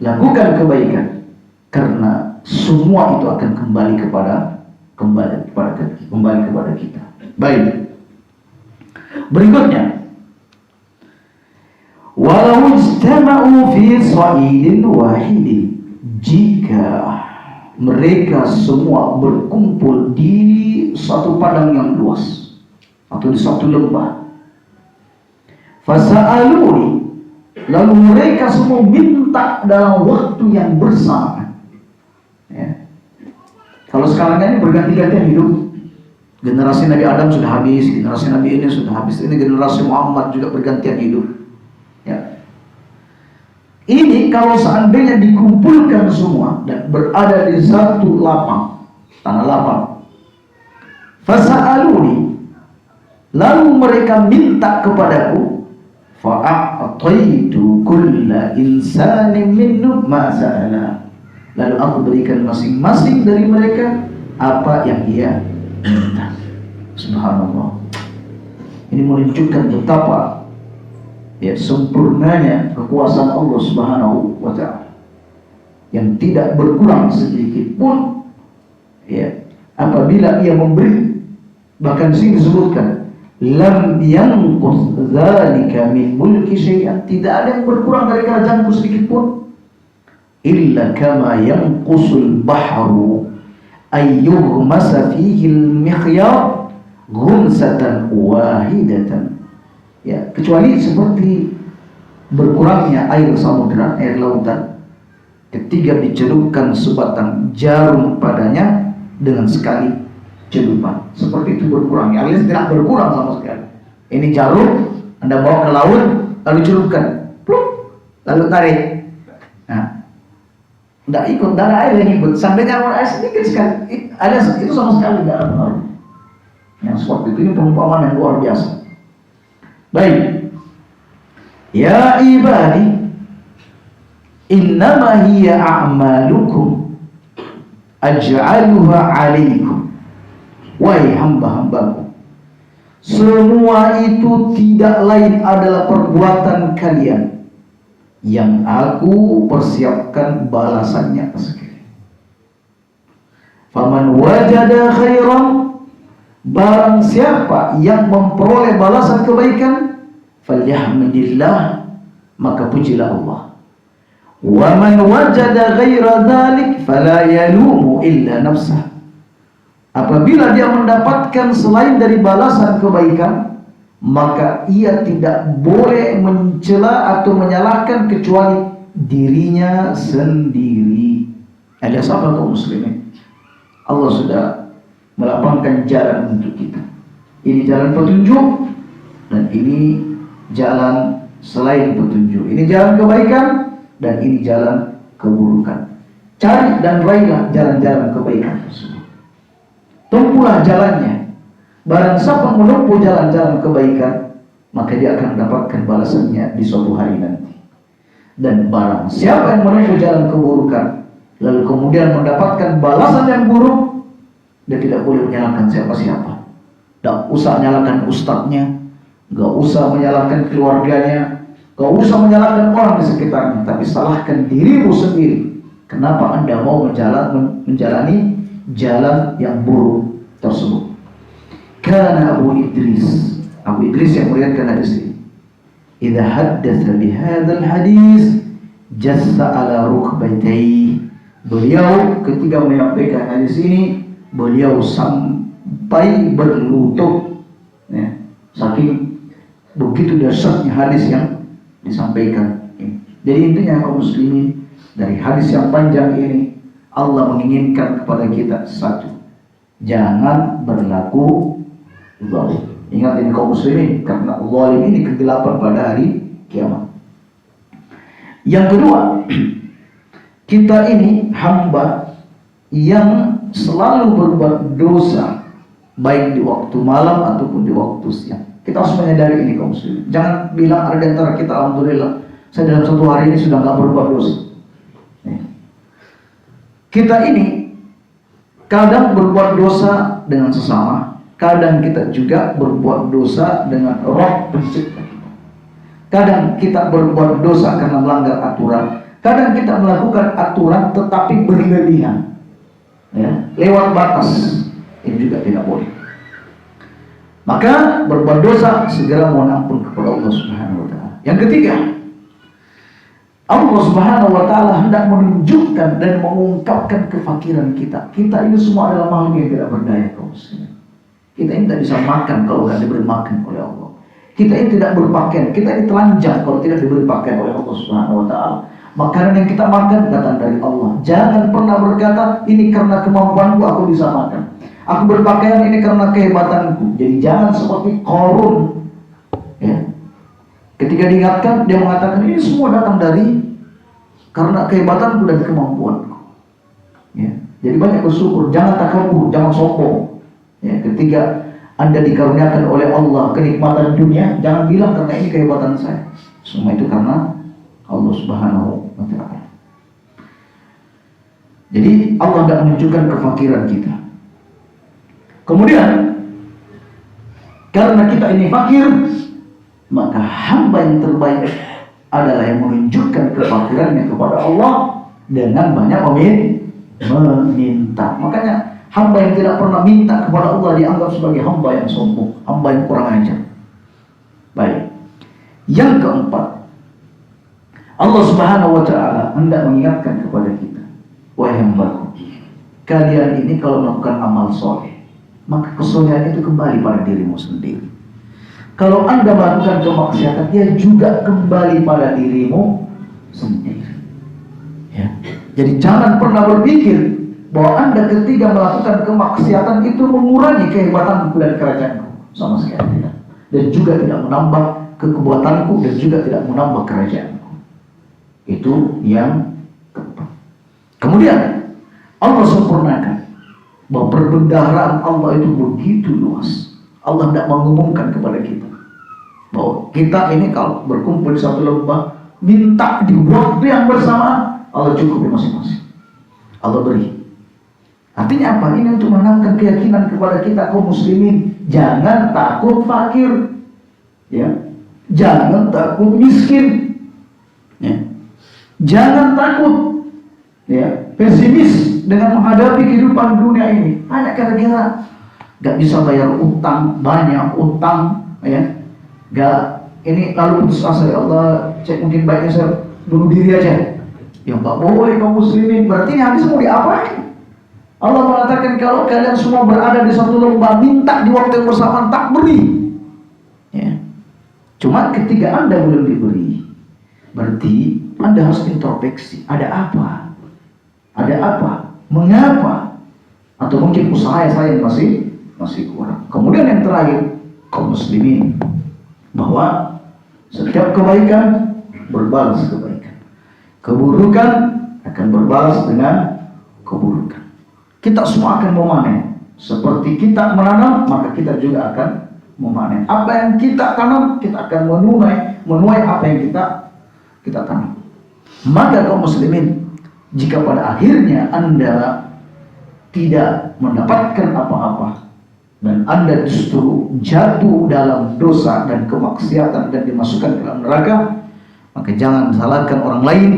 Lakukan kebaikan, karena semua itu akan kembali kepada kita. Baik. Berikutnya, walau istama'u fi sa'idin wahidin, jika mereka semua berkumpul di satu padang yang luas atau di satu lembah, fasa'aluni, lalu mereka semua minta dalam waktu yang bersamaan. Ya. Kalau sekarang ini berganti-gantian hidup. Generasi Nabi Adam sudah habis, generasi Nabi ini sudah habis, ini generasi Muhammad juga bergantian hidup. Ya. Ini kalau seandainya dikumpulkan semua dan berada di satu lapang, tanah lapang, fasa'aluni, lalu mereka minta kepadaku, fa'a'taitu kulla insanin minhum ma sa'ala, lalu aku berikan masing-masing dari mereka apa yang dia minta. Subhanallah. Ini menunjukkan betapa sempurnanya kekuasaan Allah Subhanahu wa ta'ala, yang tidak berkurang sedikit pun apabila ia memberi. Bahkan sini disebutkan lam yanqus dzalika min mulki syai'an, tidak ada yang berkurang dari kerajaanku sedikit pun, illa kama yanqusul bahru ayyughmasa fihi al-mikhyar ghumsatan wahidatan. Ya, kecuali seperti berkurangnya air samudra, air lautan, ketika dicelupkan sebatang jarum padanya dengan sekali celupan. Seperti itu berkurangnya. Alias tidak berkurang sama sekali. Ini jarum Anda bawa ke laut, lalu celupkan, pluk, lalu tarik. Nah, tidak ikut, tidak ada air yang ikut. Seandainya air sedikit sekali, ada itu sama sekali tidak ada pengaruh. Yang seperti itu, ini perumpamaan yang luar biasa. Baik. Ya ibadi, innama hiya a'malukum aj'aluha 'alaikum. Wahai hamba-hambaku, semua itu tidak lain adalah perbuatan kalian yang aku persiapkan balasannya atas kalian. Faman wajada khairan, barang siapa yang memperoleh balasan kebaikan, falyahmadillah, maka pujilah Allah. Wa man wajada ghaira dzalik fala yalumu illa nafsah. Apabila dia mendapatkan selain dari balasan kebaikan, maka ia tidak boleh mencela atau menyalahkan kecuali dirinya sendiri. Ada siapa kaum muslimin? Allah sudah melapangkan jalan untuk kita. Ini jalan petunjuk dan ini jalan selain petunjuk. Ini jalan kebaikan, dan ini jalan keburukan. Cari dan raihlah jalan-jalan kebaikan tersebut. Tempuhlah jalannya. Barang siapa menempuh jalan-jalan kebaikan, maka dia akan mendapatkan balasannya di suatu hari nanti. Dan barang siapa yang menempuh jalan keburukan, lalu kemudian mendapatkan balasan yang buruk, dia tidak boleh menyalahkan siapa-siapa. Tidak usah menyalahkan ustadznya, gak usah menyalahkan keluarganya, gak usah menyalahkan orang di sekitarnya, tapi salahkan dirimu sendiri. Kenapa Anda mau menjalani jalan yang buruk tersebut? Karena Abu Idris yang meriwayatkan hadis ini, idza haddatsa bihadzal hadis jassa ala rukbatayhi. Beliau ketika menyampaikan hadis ini, beliau sampai berlutut, ya, saking begitu dahsyatnya hadis yang disampaikan. Jadi intinya kaum muslimin, dari hadis yang panjang ini Allah menginginkan kepada kita satu, jangan berlaku zalim. Ingat ini kaum muslimin, karena zalim ini kegelapan pada hari kiamat. Yang kedua, kita ini hamba yang selalu berbuat dosa, baik di waktu malam ataupun di waktu siang. Kita harus menyadari ini kaum muslimin. Jangan bilang ada di antara kita, alhamdulillah, saya dalam satu hari ini sudah gak berbuat dosa. Kita ini kadang berbuat dosa dengan sesama, kadang kita juga berbuat dosa dengan Rabb pencipta kita. Kadang kita berbuat dosa karena melanggar aturan, kadang kita melakukan aturan tetapi berlebihan, ya, lewat batas. Ini juga tidak boleh. Maka berbuat dosa segera mohon ampun kepada Allah Subhanahu wa taala. Yang ketiga, Allah Subhanahu wa taala hendak menunjukkan dan mengungkapkan kefakiran kita. Kita ini semua adalah makhluk yang tidak berdaya, kaum muslimin. Kita ini tidak bisa makan kalau tidak diberi makan oleh Allah. Kita ini tidak berpakaian, kita ini telanjang kalau tidak diberi pakaian oleh Allah Subhanahu wa taala. Makanan yang kita makan datang dari Allah. Jangan pernah berkata, ini karena kemampuanku aku bisa makan. Aku berpakaian ini karena kehebatanku. Jadi jangan seperti Qarun, ya. Ketika diingatkan, dia mengatakan ini semua datang dari karena kehebatanku dan kemampuanku. Ya. Jadi banyak bersyukur, jangan takabur, jangan sombong. Ya. Ketika Anda dikaruniakan oleh Allah kenikmatan dunia, jangan bilang karena ini kehebatan saya. Semua itu karena Allah Subhanahu wa taala. Jadi Allah tidak menunjukkan kefakiran kita. Kemudian karena kita ini fakir, maka hamba yang terbaik adalah yang menunjukkan kefakirannya kepada Allah dengan banyak meminta. Makanya hamba yang tidak pernah minta kepada Allah dianggap sebagai hamba yang sombong, hamba yang kurang ajar. Baik. Yang keempat, Allah Subhanahu wa taala hendak mengingatkan kepada kita, wahai hambaku, kalian ini kalau melakukan amal soleh, maka kesolehan itu kembali pada dirimu sendiri. Kalau Anda melakukan kemaksiatan, dia juga kembali pada dirimu sendiri. Ya. Jadi jangan pernah berpikir bahwa Anda ketika melakukan kemaksiatan itu mengurangi kehebatanku dan kerajaanku. Sama sekali tidak. Dan juga tidak menambah kekuatanku dan juga tidak menambah kerajaanku. Itu yang keempat. Kemudian Allah sempurnakan bahwa perbendaharaan Allah itu begitu luas. Allah tidak mengumumkan kepada kita bahwa kita ini kalau berkumpul di satu lembah, minta di waktu yang bersamaan, Allah cukupi masing-masing. Allah beri. Artinya apa? Ini untuk menanamkan keyakinan kepada kita kaum muslimin. Jangan takut fakir, ya. Jangan takut miskin, ya. Jangan takut, ya, pesimis dengan menghadapi kehidupan dunia ini. Hanya gara-gara gak bisa bayar utang, banyak utang, ya. Gak, ini lalu putus asa, ya Allah, mungkin baiknya saya bunuh diri aja. Ya gak boleh kaum muslimin. Berarti ini hadis mau diapain? Allah mengatakan kalau kalian semua berada di satu lembah, minta di waktu yang bersamaan, tak beri. Ya. Cuma ketika Anda belum diberi, berarti Anda harus introspeksi. Ada apa? Ada apa? Mengapa? Atau mungkin usaha saya masih kurang. Kemudian yang terakhir, kaum muslimin, bahwa setiap kebaikan berbalas kebaikan. keburukan akan berbalas dengan keburukan. Kita semua akan memanen. Seperti kita menanam, maka kita juga akan memanen. Apa yang kita tanam, kita akan menuai apa yang kita tanam. Maka kaum muslimin, jika pada akhirnya Anda tidak mendapatkan apa-apa dan Anda justru jatuh dalam dosa dan kemaksiatan dan dimasukkan ke dalam neraka, maka jangan salahkan orang lain,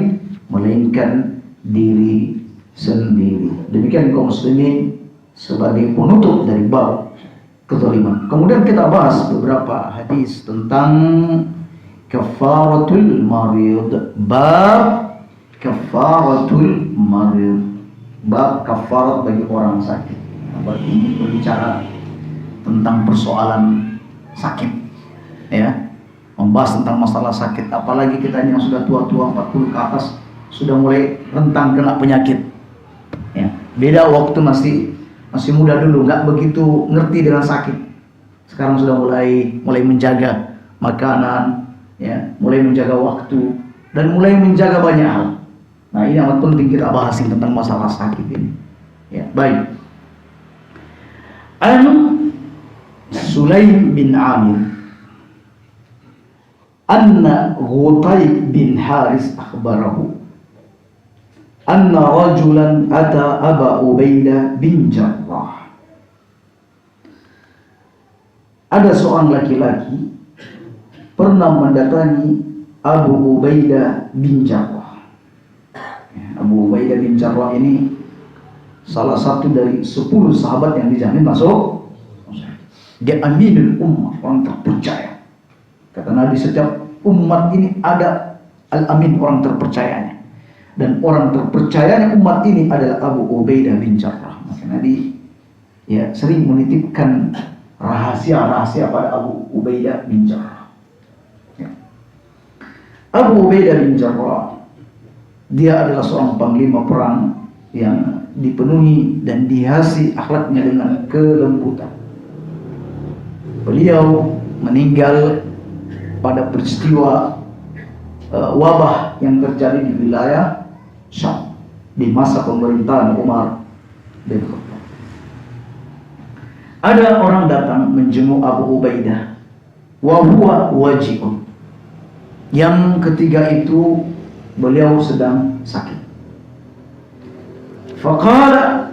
melainkan diri sendiri. Demikian kaum muslimin sebagai penutup dari bab kezaliman. Kemudian kita bahas beberapa hadis tentang kafaratul marid. Bab kafaratul marid, bab kafarat bagi orang sakit. Bab ini berbicara tentang persoalan sakit, ya, membahas tentang masalah sakit. Apalagi kita yang sudah tua-tua 40 ke atas sudah mulai rentan kena penyakit, ya. Beda waktu masih muda dulu, nggak begitu ngerti dengan sakit. Sekarang sudah mulai menjaga makanan, ya, mulai menjaga waktu dan mulai menjaga banyak hal. Nah, ini yang penting kita bahas tentang masalah sakit ini. Ya, baik. Sulaim bin Amir anna Ghutayb bin Haris akhbarahu anna rajulan ata Aba Ubaidah bin Jarrah. Ada seorang laki-laki pernah mendatangi Abu Ubaidah bin Jarrah. Abu Ubaidah bin Jarrah ini salah satu dari 10 sahabat yang dijamin masuk. Dia aminul ummah, orang terpercaya. Kata Nabi, setiap umat ini ada al-amin, orang terpercayanya. Dan orang terpercayanya umat ini adalah Abu Ubaidah bin Jarrah. Maka Nabi sering menitipkan rahasia-rahasia pada Abu Ubaidah bin Jarrah. Abu Ubaidah bin Jarrah, dia adalah seorang panglima perang yang dipenuhi dan dihiasi akhlaknya dengan kelembutan. Beliau meninggal pada peristiwa wabah yang terjadi di wilayah Syam di masa pemerintahan Umar bin Khattab. Ada orang datang menjenguk Abu Ubaidah, wa huwa waji'un. Yang ketiga itu beliau sedang sakit. Faqala,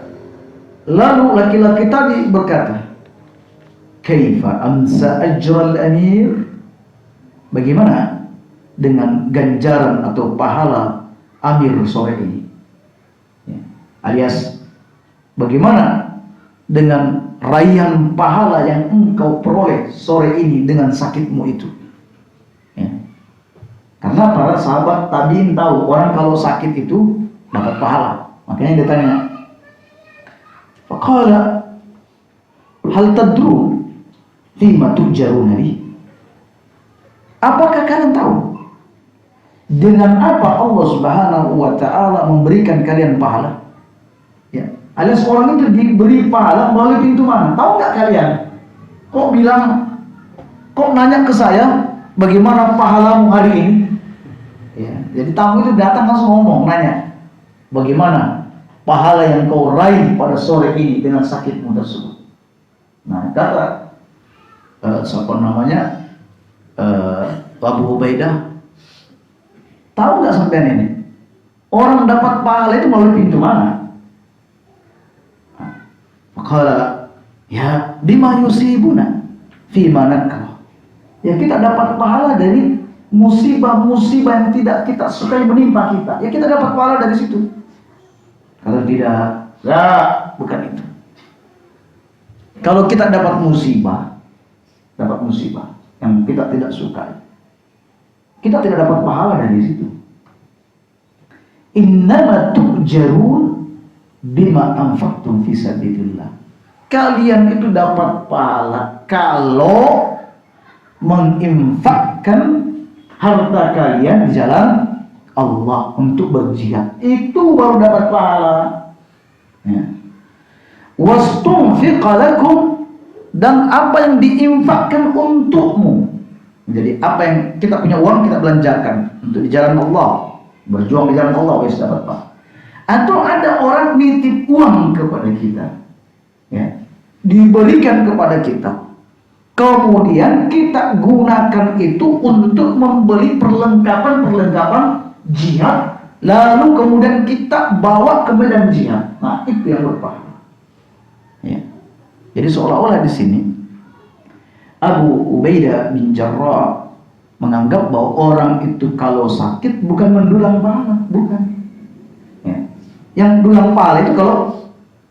lalu laki-laki tadi berkata, kaifa amsa ajral amir? Bagaimana dengan ganjaran atau pahala amir sore ini? Ya. Alias bagaimana dengan raihan pahala yang engkau peroleh sore ini dengan sakitmu itu? Ya. Karena para sahabat tabiin tahu orang kalau sakit itu dapat pahala. Makanya dia tanya, faqala hal tadrun lima tujaruna bi? Apakah kalian tahu dengan apa Allah Subhanahu wa taala memberikan kalian pahala? Ya, alias orang itu diberi pahala melalui pintu mana? Tahu nggak kalian? Kok nanya ke saya bagaimana pahalamu hari ini? Ya, jadi tamu itu datang langsung ngomong, nanya, bagaimana pahala yang kau raih pada sore ini dengan sakitmu tersebut? Nah, kata Abu Ubaidah, tahu nggak sampean ini? Orang dapat pahala itu melalui pintu mana? Maka ya bima yusibuna fi manakah. Ya kita dapat pahala dari musibah-musibah yang tidak kita sukai menimpa kita. Ya kita dapat pahala dari situ. Kalau tidak, bukan itu. Kalau kita dapat musibah yang kita tidak sukai, kita tidak dapat pahala dari situ. Innama tu'jarun bima anfaqtum fi sabilillah. Kalian itu dapat pahala kalau menginfakkan harta kalian di jalan Allah untuk berjihad. Itu baru dapat pahala. Ya. Wastunfiqa lakum, dan apa yang diinfakkan untukmu. Jadi apa yang kita punya uang kita belanjakan untuk di jalan Allah. berjuang di jalan Allah wis dapat pahala. Atau ada orang nitip uang kepada kita, ya, diberikan kepada kita, kemudian kita gunakan itu untuk membeli perlengkapan jihad, lalu kemudian kita bawa ke medan jihad. Nah, itu yang berpahala. Ya. Jadi seolah-olah di sini Abu Ubaidah bin Jarrah menganggap bahwa orang itu kalau sakit bukan mendulang pahala, bukan. Ya. Yang dulang pahala itu kalau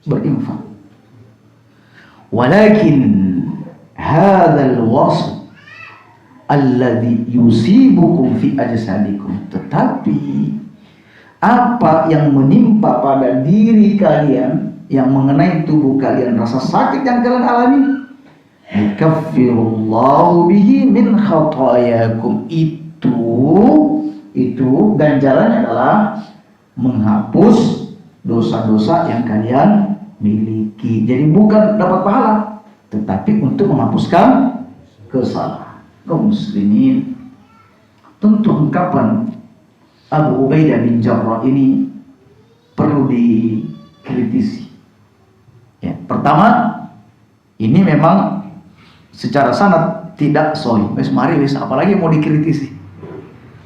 berinfak. Walakin hadzal wasf alladhi yusibukum fi ajsadikum, tetapi apa yang menimpa pada diri kalian, yang mengenai tubuh kalian, rasa sakit yang kalian alami, yukaffirullahu bihi min khatayakum, itu ganjarannya adalah menghapus dosa-dosa yang kalian miliki. Jadi bukan dapat pahala, tetapi untuk menghapuskan kesalahan. Kaum muslimin, tentu ungkapan Abu Ubaidah bin Jarrah ini perlu dikritisi. Ya, pertama, ini memang secara sanad tidak sahih. Mari apalagi mau dikritisi.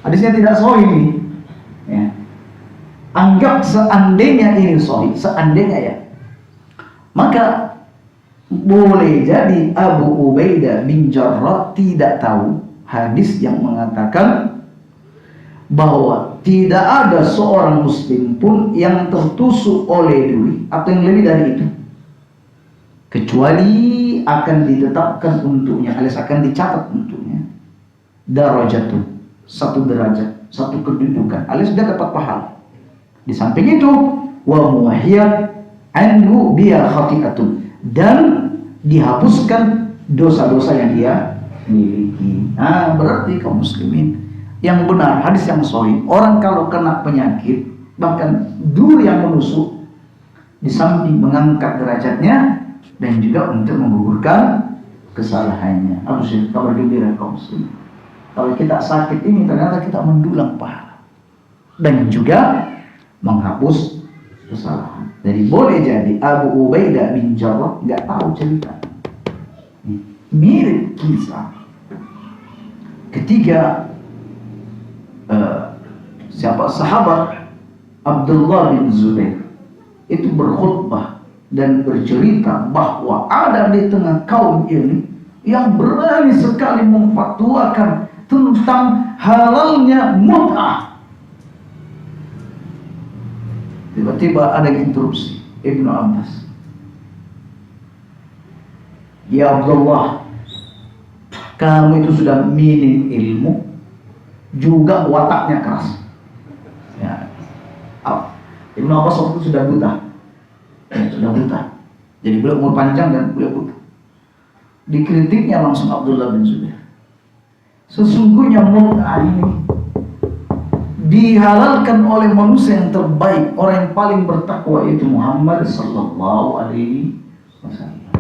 Hadisnya tidak sahih ini. Ya. Anggap seandainya ini sahih, seandainya ya, maka boleh jadi Abu Ubaidah bin Jarrah tidak tahu hadis yang mengatakan bahwa tidak ada seorang muslim pun yang tertusuk oleh duri atau yang lebih dari itu, kecuali akan ditetapkan untuknya, alias akan dicatat untuknya darajatun, satu derajat, satu kedudukan, alias dia dapat pahala. Di samping itu, wa muwahhiyat anhu biya khati'atun, dan dihapuskan dosa-dosa yang dia miliki. Nah, berarti kaum muslimin, yang benar, hadis yang sahih, orang kalau kena penyakit, bahkan duri yang menusuk, di samping mengangkat derajatnya dan juga untuk menggugurkan kesalahannya. Apa sih kabar gembira kaum muslimin? Kalau kita sakit ini ternyata kita mendulang pahala dan juga menghapus kesalahan. Jadi boleh jadi Abu Ubaidah bin Jarrah nggak tahu cerita. Mirip kisah ketika sahabat Abdullah bin Zubair itu berkhutbah dan bercerita bahwa ada di tengah kaum ini yang berani sekali memfatwakan tentang halalnya mut'ah. Tiba-tiba ada interupsi Ibnu Abbas. Ya Abdullah, kamu itu sudah minim ilmu, juga wataknya keras. Ya. Ibnu Abbas waktu itu sudah buta. Sudah buta. Jadi beliau umur panjang dan beliau buta. Dikritiknya langsung Abdullah bin Zubair. Sesungguhnya mut'ah ini dihalalkan oleh manusia yang terbaik, orang yang paling bertakwa, itu Muhammad sallallahu alaihi wasallam.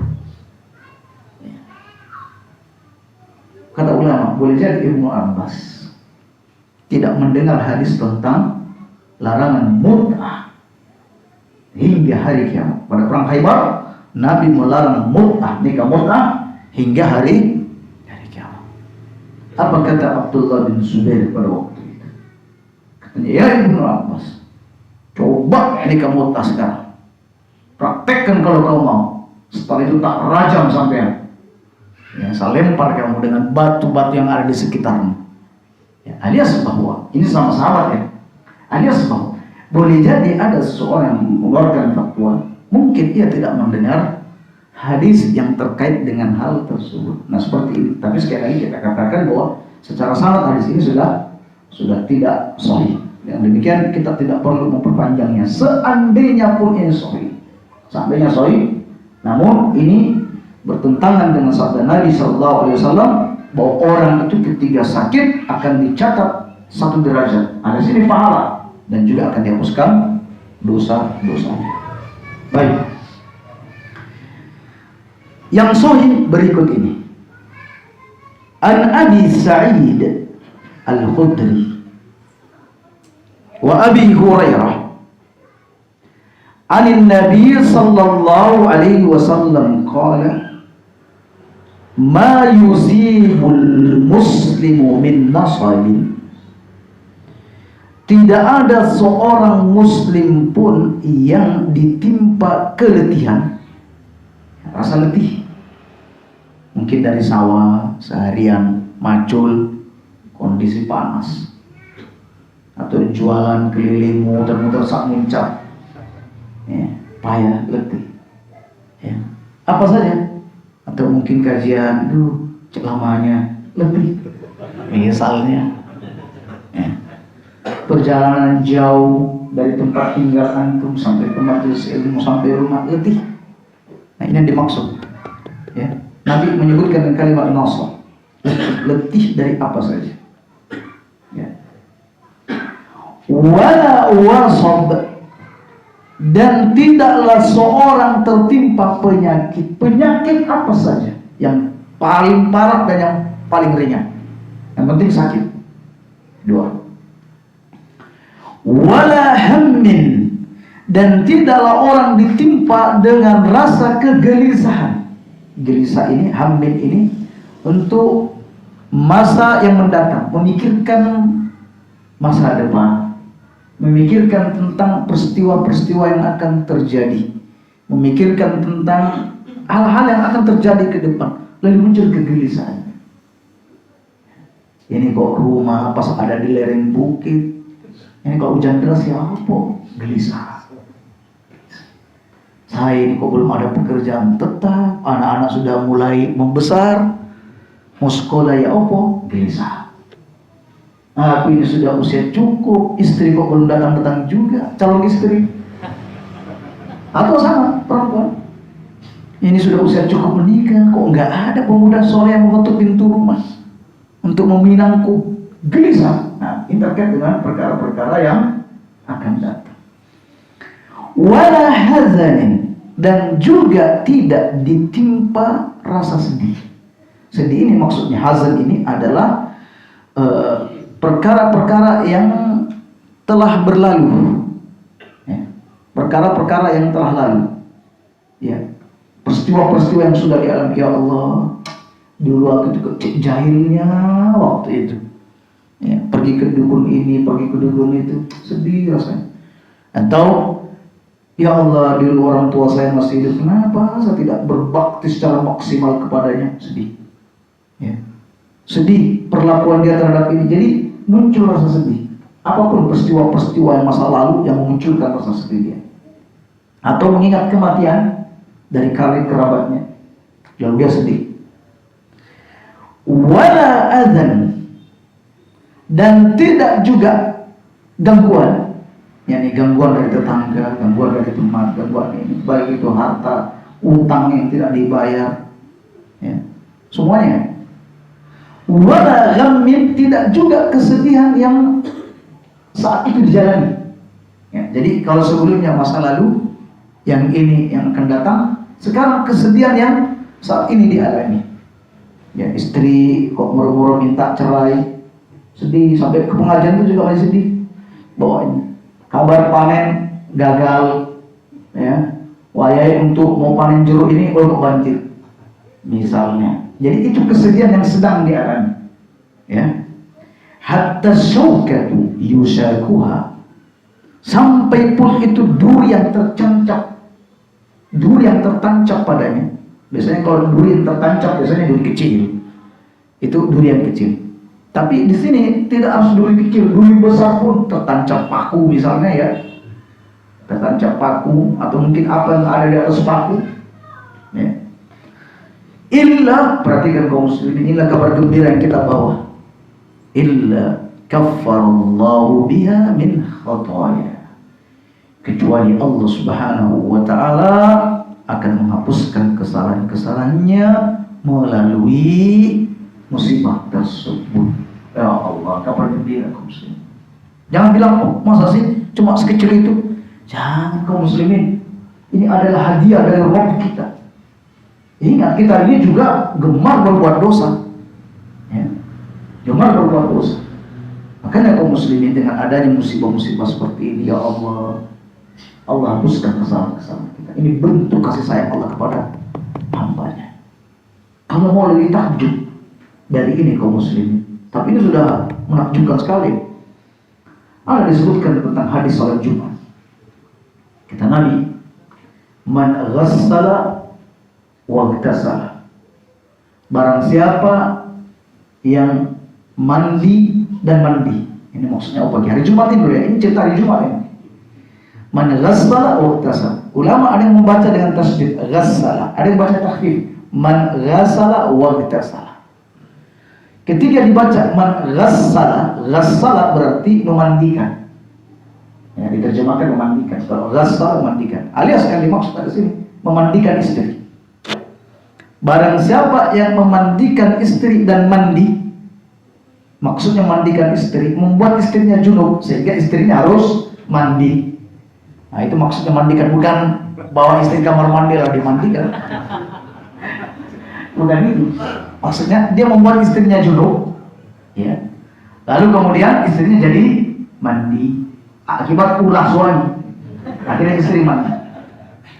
Kata ulama, boleh jadi Ibnu Abbas tidak mendengar hadis tentang larangan mut'ah hingga hari kiamat. Pada perang Khaybar, Nabi melarang mut'ah, nikah mut'ah hingga hari kiamat. Apa kata Abdullah bin Zubair pada waktu itu? Ya Ibnu Abbas, coba nikah mut'ah sekarang, praktekkan kalau kau mau. Setelah itu tak rajam sampean. Ya, saya lempar kamu dengan batu-batu yang ada di sekitarmu. Ya, alias bahwa ini sama sahabat ya. Alias bahwa boleh jadi ada seseorang yang mengeluarkan fatwa, mungkin ia tidak mendengar hadis yang terkait dengan hal tersebut. Nah seperti ini. Tapi sekali lagi kita katakan bahwa secara sanad hadis ini sudah tidak sahih. Yang demikian kita tidak perlu memperpanjangnya. Seandainya pun ini sahih, seandainya sahih, namun ini bertentangan dengan sabda Nabi Sallallahu Alaihi Wasallam bahwa orang itu ketika sakit akan dicatat satu derajat. Ada sini pahala dan juga akan dihapuskan dosa-dosanya. Baik. Yang sahih berikut ini. An Abi Sa'id Al-Khudri Wa Abi Hurairah anin Nabi sallallahu alaihi wasallam qala ma yusibul muslimu min nasabin, tidak ada seorang muslim pun yang ditimpa keletihan, rasa letih, mungkin dari sawah seharian macul, kondisi panas, atau jualan keliling muter-muter sak muncak, ya, payah, letih, ya, apa saja, atau mungkin kajian, ceramahnya letih, misalnya, ya, perjalanan jauh dari tempat tinggal antum sampai ke majelis ilmu, sampai rumah, letih. Nah, ini yang dimaksud, ya. Nabi menyebutkan dengan kalimat nasab, letih dari apa saja, ya. Wala wasab, dan tidaklah seorang tertimpa penyakit. Penyakit apa saja, yang paling parah dan yang paling ringan, yang penting sakit. Dua. Wala hammin, dan tidaklah orang ditimpa dengan rasa kegelisahan. Gelisah ini, hammin ini untuk masa yang mendatang, memikirkan masa depan, memikirkan tentang peristiwa-peristiwa yang akan terjadi, memikirkan tentang hal-hal yang akan terjadi ke depan, lalu muncul kegelisahan. Ini kok rumah pas ada di lereng bukit, ini kok hujan deras, ya apa? Gelisah. Saya ini kok belum ada pekerjaan tetap, anak-anak sudah mulai membesar, mau sekolah, ya apa? Gelisah. Aku ini sudah usia cukup, istri kok belum datang-datang juga, calon istri. Atau sama perempuan, ini sudah usia cukup menikah, kok nggak ada pemuda sore yang mengetuk pintu rumah untuk meminangku. Gelisah. Nah, ini terkait dengan perkara-perkara yang akan datang. Wala hazanin, dan juga tidak ditimpa rasa sedih. Sedih ini maksudnya, hazan ini adalah perkara-perkara yang telah berlalu, ya. Perkara-perkara yang telah lalu, ya. Peristiwa-peristiwa yang sudah dialami. Ya Allah, dulu aku itu kecil jahilnya waktu itu, ya, pergi ke dukun ini, pergi ke dukun itu, sedih rasanya. Atau ya Allah, dulu orang tua saya masih hidup, kenapa saya tidak berbakti secara maksimal kepadanya? Sedih, ya. Sedih perlakuan dia terhadap ini, jadi muncul rasa sedih. Apapun peristiwa-peristiwa yang masa lalu yang memunculkan rasa sedih dia, atau mengingat kematian dari karib kerabatnya, lalu dia sedih. Wala adzan, dan tidak juga gangguan, yakni gangguan dari tetangga, gangguan dari teman, gangguan ini, baik itu harta, utang yang tidak dibayar, ya, semuanya. Wala ghammin, tidak juga kesedihan yang saat itu dijalani, ya. Jadi kalau sebelumnya masa lalu, yang ini yang akan datang, sekarang kesedihan yang saat ini dialami, ya. Istri kok moro-moro minta cerai, sedih, sampai ke pengajian itu juga masih sedih bawaannya. Kabar panen gagal, ya, wayai untuk mau panen jeruk ini untuk banjir, misalnya. Jadi itu kesedihan yang sedang dialami, ya. Hatta syaukatu yusakuha, sampai pun itu duri yang tertancap, duri yang tertancap padanya. Biasanya kalau duri yang tertancap, biasanya duri kecil, itu duri yang kecil. Tapi di sini tidak harus duri kecil, duri besar pun tertancap paku misalnya, ya, tertancap paku, atau mungkin apa yang ada di atas paku, ya. Illa, perhatikan kaum muslimin, inilah kabar gembira yang kita bawa. Illa kaffarallahu biha min khataya, kecuali Allah subhanahu wa ta'ala akan menghapuskan kesalahan-kesalahannya melalui musibah tersebut. Ya Allah, kabar gembira kaum muslimin. Jangan bilang, oh, masa sih cuma sekecil itu. Jangan kaum muslimin, ini adalah hadiah dari Rabb kita. Ingat, kita ini juga gemar berbuat dosa, ya. Gemar berbuat dosa. Makanya kaum muslimin dengan adanya musibah-musibah seperti ini, ya Allah, Allah hapuskan kesalahan-kesalahan kita. Ini bentuk kasih sayang Allah kepada hambanya. Kalau mau lebih takjub dari ini kaum muslimin, tapi ini sudah menakjubkan sekali. Ada disebutkan tentang hadis salat Jumat. Kata Nabi, man ghassala wa igtasala. Barang siapa yang mandi dan mandi. Ini maksudnya pagi hari Jumat ini, ya. Ini cerita hari Jumat ini. Man ghassala wa igtasala. Ulama ada yang membaca dengan tasydid ghassala, ada yang baca takhfif man ghassala wa igtasala. Ketika dibaca man ghassala, ghassala berarti memandikan. Ya, diterjemahkan memandikan. Kalau ghassala memandikan, alias yang dimaksud di sini memandikan istri. Barang siapa yang memandikan istri dan mandi, maksudnya memandikan istri, membuat istrinya junub sehingga istrinya harus mandi. Nah, itu maksudnya mandikan, bukan bawa istri kamar mandi lalu dimandikan. Bukan itu. Maksudnya dia membuat istrinya junub, ya. Lalu kemudian istrinya jadi mandi akibat ulah suami. Akhirnya istri mandi.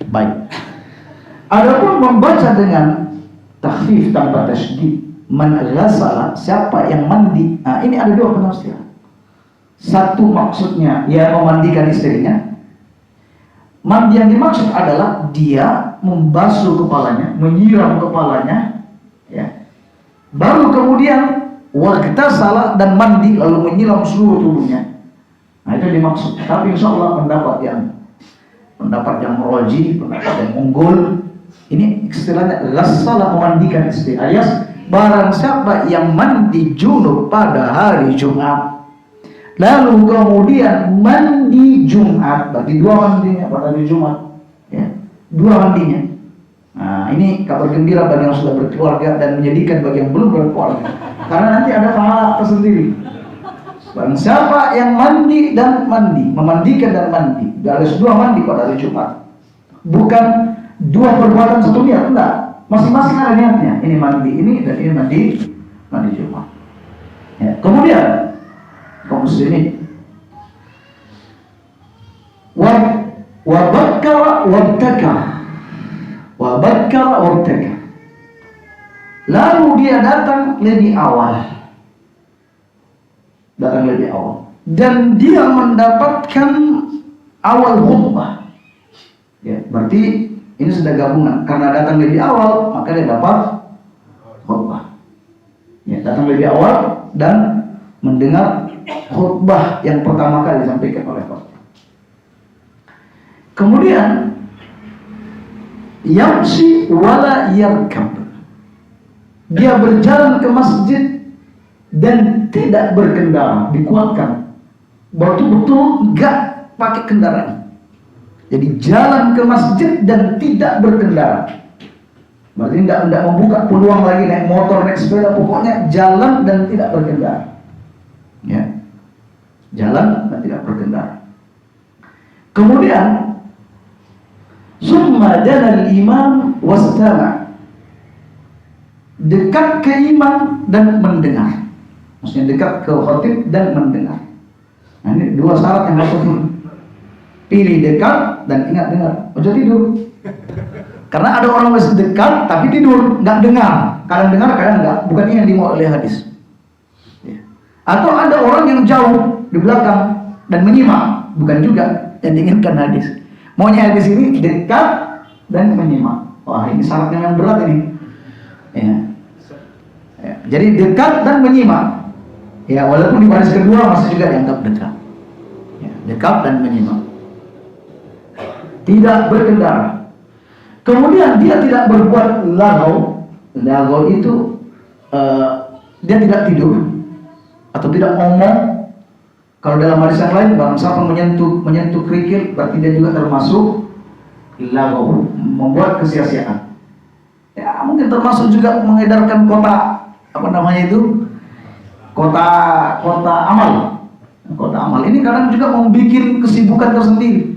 Baik. Adapun membaca dengan takhfif tanpa tasydid, man ghassala, siapa yang mandi. Nah, ini ada dua penafsiran. Satu maksudnya ya memandikan istrinya. Mandi yang dimaksud adalah dia membasuh kepalanya, menyiram kepalanya, ya. Baru kemudian wagtasala dan mandi lalu menyiram seluruh tubuhnya. Nah, itu dimaksud. Tapi insya Allah pendapat yang roji, pendapat yang unggul, ini istilahnya ghassala, memandikan istri, alias barang siapa yang mandi junub pada hari Jumat lalu kemudian mandi Jumat, berarti dua mandinya pada hari Jumat, ya, dua mandinya. Nah, ini kabar gembira bagi yang sudah berkeluarga dan menyedihkan bagi yang belum berkeluarga, karena nanti ada pahala tersendiri. Barang siapa yang mandi dan mandi, memandikan dan mandi, harus dua mandi pada hari Jumat, bukan dua perbuatan satu niat, enggak. Masing-masing ada niatnya. Ini mandi ini dan ini mandi Jumat. Ya. Kemudian kaum muslimin, wa bakkara wabtaka. Lalu dia datang lebih awal. Dan dia mendapatkan awal khutbah. Ya, berarti ini sudah gabungan. Karena datang lebih awal, maka dia dapat khutbah. Ya, datang lebih awal dan mendengar khutbah yang pertama kali disampaikan oleh khutbah. Kemudian yamshi wala yarkab. Dia berjalan ke masjid dan tidak berkendara, dikuatkan. Betul-betul enggak pakai kendaraan. Jadi jalan ke masjid dan tidak berkendara. Berarti tidak membuka peluang lagi naik motor, naik sepeda, pokoknya jalan dan tidak berkendara. Ya. Jalan dan tidak berkendara. Kemudian summa jana al-imam wastama. Dekat ke imam dan mendengar. Maksudnya dekat ke khatib dan mendengar. Nah, ini dua syarat yang harus pilih, dekat dan ingat dengar. Jangan tidur. Karena ada orang masih dekat tapi tidur, nggak dengar. Kadang dengar, kadang enggak. Bukan ini yang dimau oleh hadis. Ya. Atau ada orang yang jauh di belakang dan menyimak, bukan juga yang diinginkan hadis. Maunya hadis ini dekat dan menyimak. Wah, ini syaratnya yang berat ini. Ya. Ya. Jadi dekat dan menyimak. Ya, walaupun di baris kedua masih juga dianggap dekat. Ya, dekat dan menyimak. Tidak berkendara. Kemudian dia tidak berbuat lagau. Lagau itu dia tidak tidur atau tidak ngomong. Kalau dalam hadis yang lain, barang siapa menyentuh kerikil, berarti dia juga termasuk lagau, membuat kesia-siaan. Ya, mungkin termasuk juga mengedarkan kota amal. Kota amal ini kadang juga membuat kesibukan tersendiri.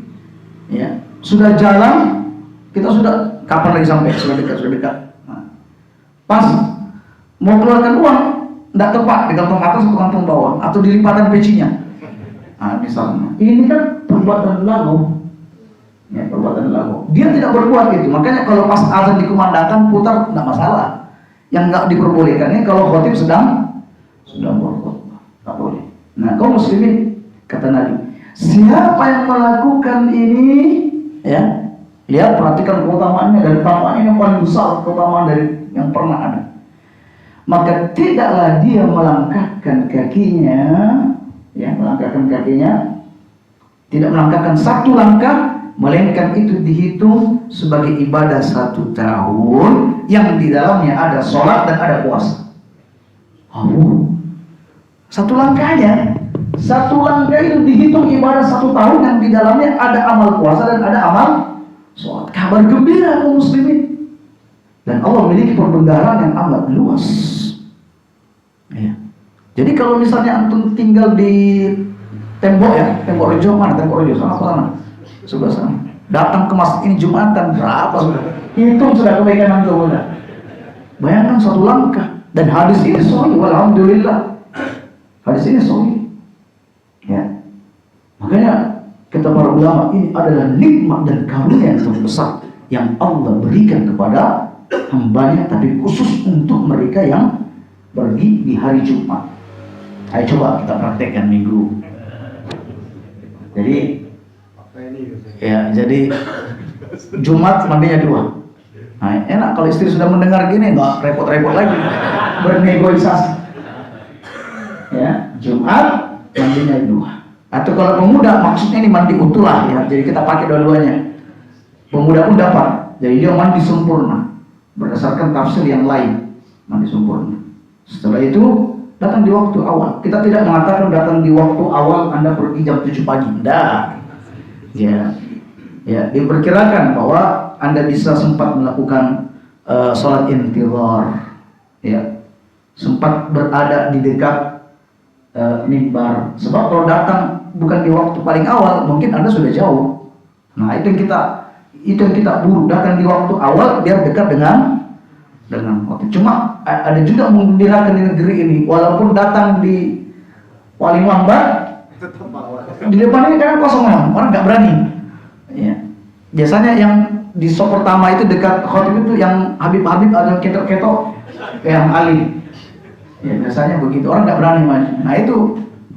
Ya, sudah jalan, kita sudah kapan lagi sampai, sudah dekat. Nah, pas mau keluarkan uang, tidak tepat di kantong atas atau kantong bawah atau di lipatan pecinya. Nah, misalnya ini kan perbuatan lagu, ya, perbuatan lagu. Dia tidak berbuat itu, makanya kalau pas azan dikumandangkan putar tidak masalah. Yang nggak diperbolehkan ini kalau khotib sedang berkhutbah, tak boleh. Nah, kaum muslimin, kata Nabi, siapa yang melakukan ini, ya, lihat perhatikan keutamaannya, dan keutamaan ini yang paling besar, keutamaan dari yang pernah ada. Maka tidaklah dia melangkahkan kakinya, ya, melangkahkan kakinya, tidak melangkahkan satu langkah, melainkan itu dihitung sebagai ibadah 1 tahun yang di dalamnya ada sholat dan ada puasa. Satu langkahnya, satu langkah itu dihitung ibadah 1 tahun yang di dalamnya ada amal puasa dan ada amal sholat. Kabar gembira kaum muslimin. Dan Allah memiliki perbendaharaan yang amat luas. Ya. Jadi kalau misalnya antum tinggal di tembok, ya, tembok Rejo, mana tembok Rejo, sana apa sana? Sebelah sana. Datang ke masjid ini Jumatan berapa sudah? Hitung sudah kebaikan antum sudah. Bayangkan 1 langkah. Dan hadis ini sahih, walhamdulillah. Hadis ini sahih. Ya. Makanya kata para ulama, ini adalah nikmat dan karunia yang terbesar yang Allah berikan kepada hambanya, tapi khusus untuk mereka yang pergi di hari Jumat. Ayo coba kita praktekkan minggu. Jadi, ya, jadi Jumat mandinya 2. Nah, enak kalau istri sudah mendengar gini, nggak repot-repot lagi bernegosiasi. Ya, Jumat mandinya 2. Atau kalau pemuda, maksudnya ini mandi utuh lah, ya. Jadi kita pakai dua-duanya. Pemuda pun dapat. Jadi dia mandi sempurna berdasarkan tafsir yang lain, mandi sempurna. Setelah itu datang di waktu awal. Kita tidak mengatakan datang di waktu awal Anda pergi jam 7 pagi. Tidak. Ya, ya, diperkirakan bahwa Anda bisa sempat melakukan sholat intizar, ya, sempat berada di dekat mimbar. Sebab kalau datang bukan di waktu paling awal, mungkin Anda sudah jauh. Nah, itu yang kita buru, datang di waktu awal biar dekat dengan waktu. Cuma ada juga menggembirakan di negeri ini, walaupun datang di paling lambat, di depan ini kadang kosong, orang nggak berani. Ya. Biasanya yang di sop pertama itu dekat khotib itu yang Habib-Habib atau ketok-ketok yang alim. Ya, biasanya begitu, orang nggak berani maju. Nah itu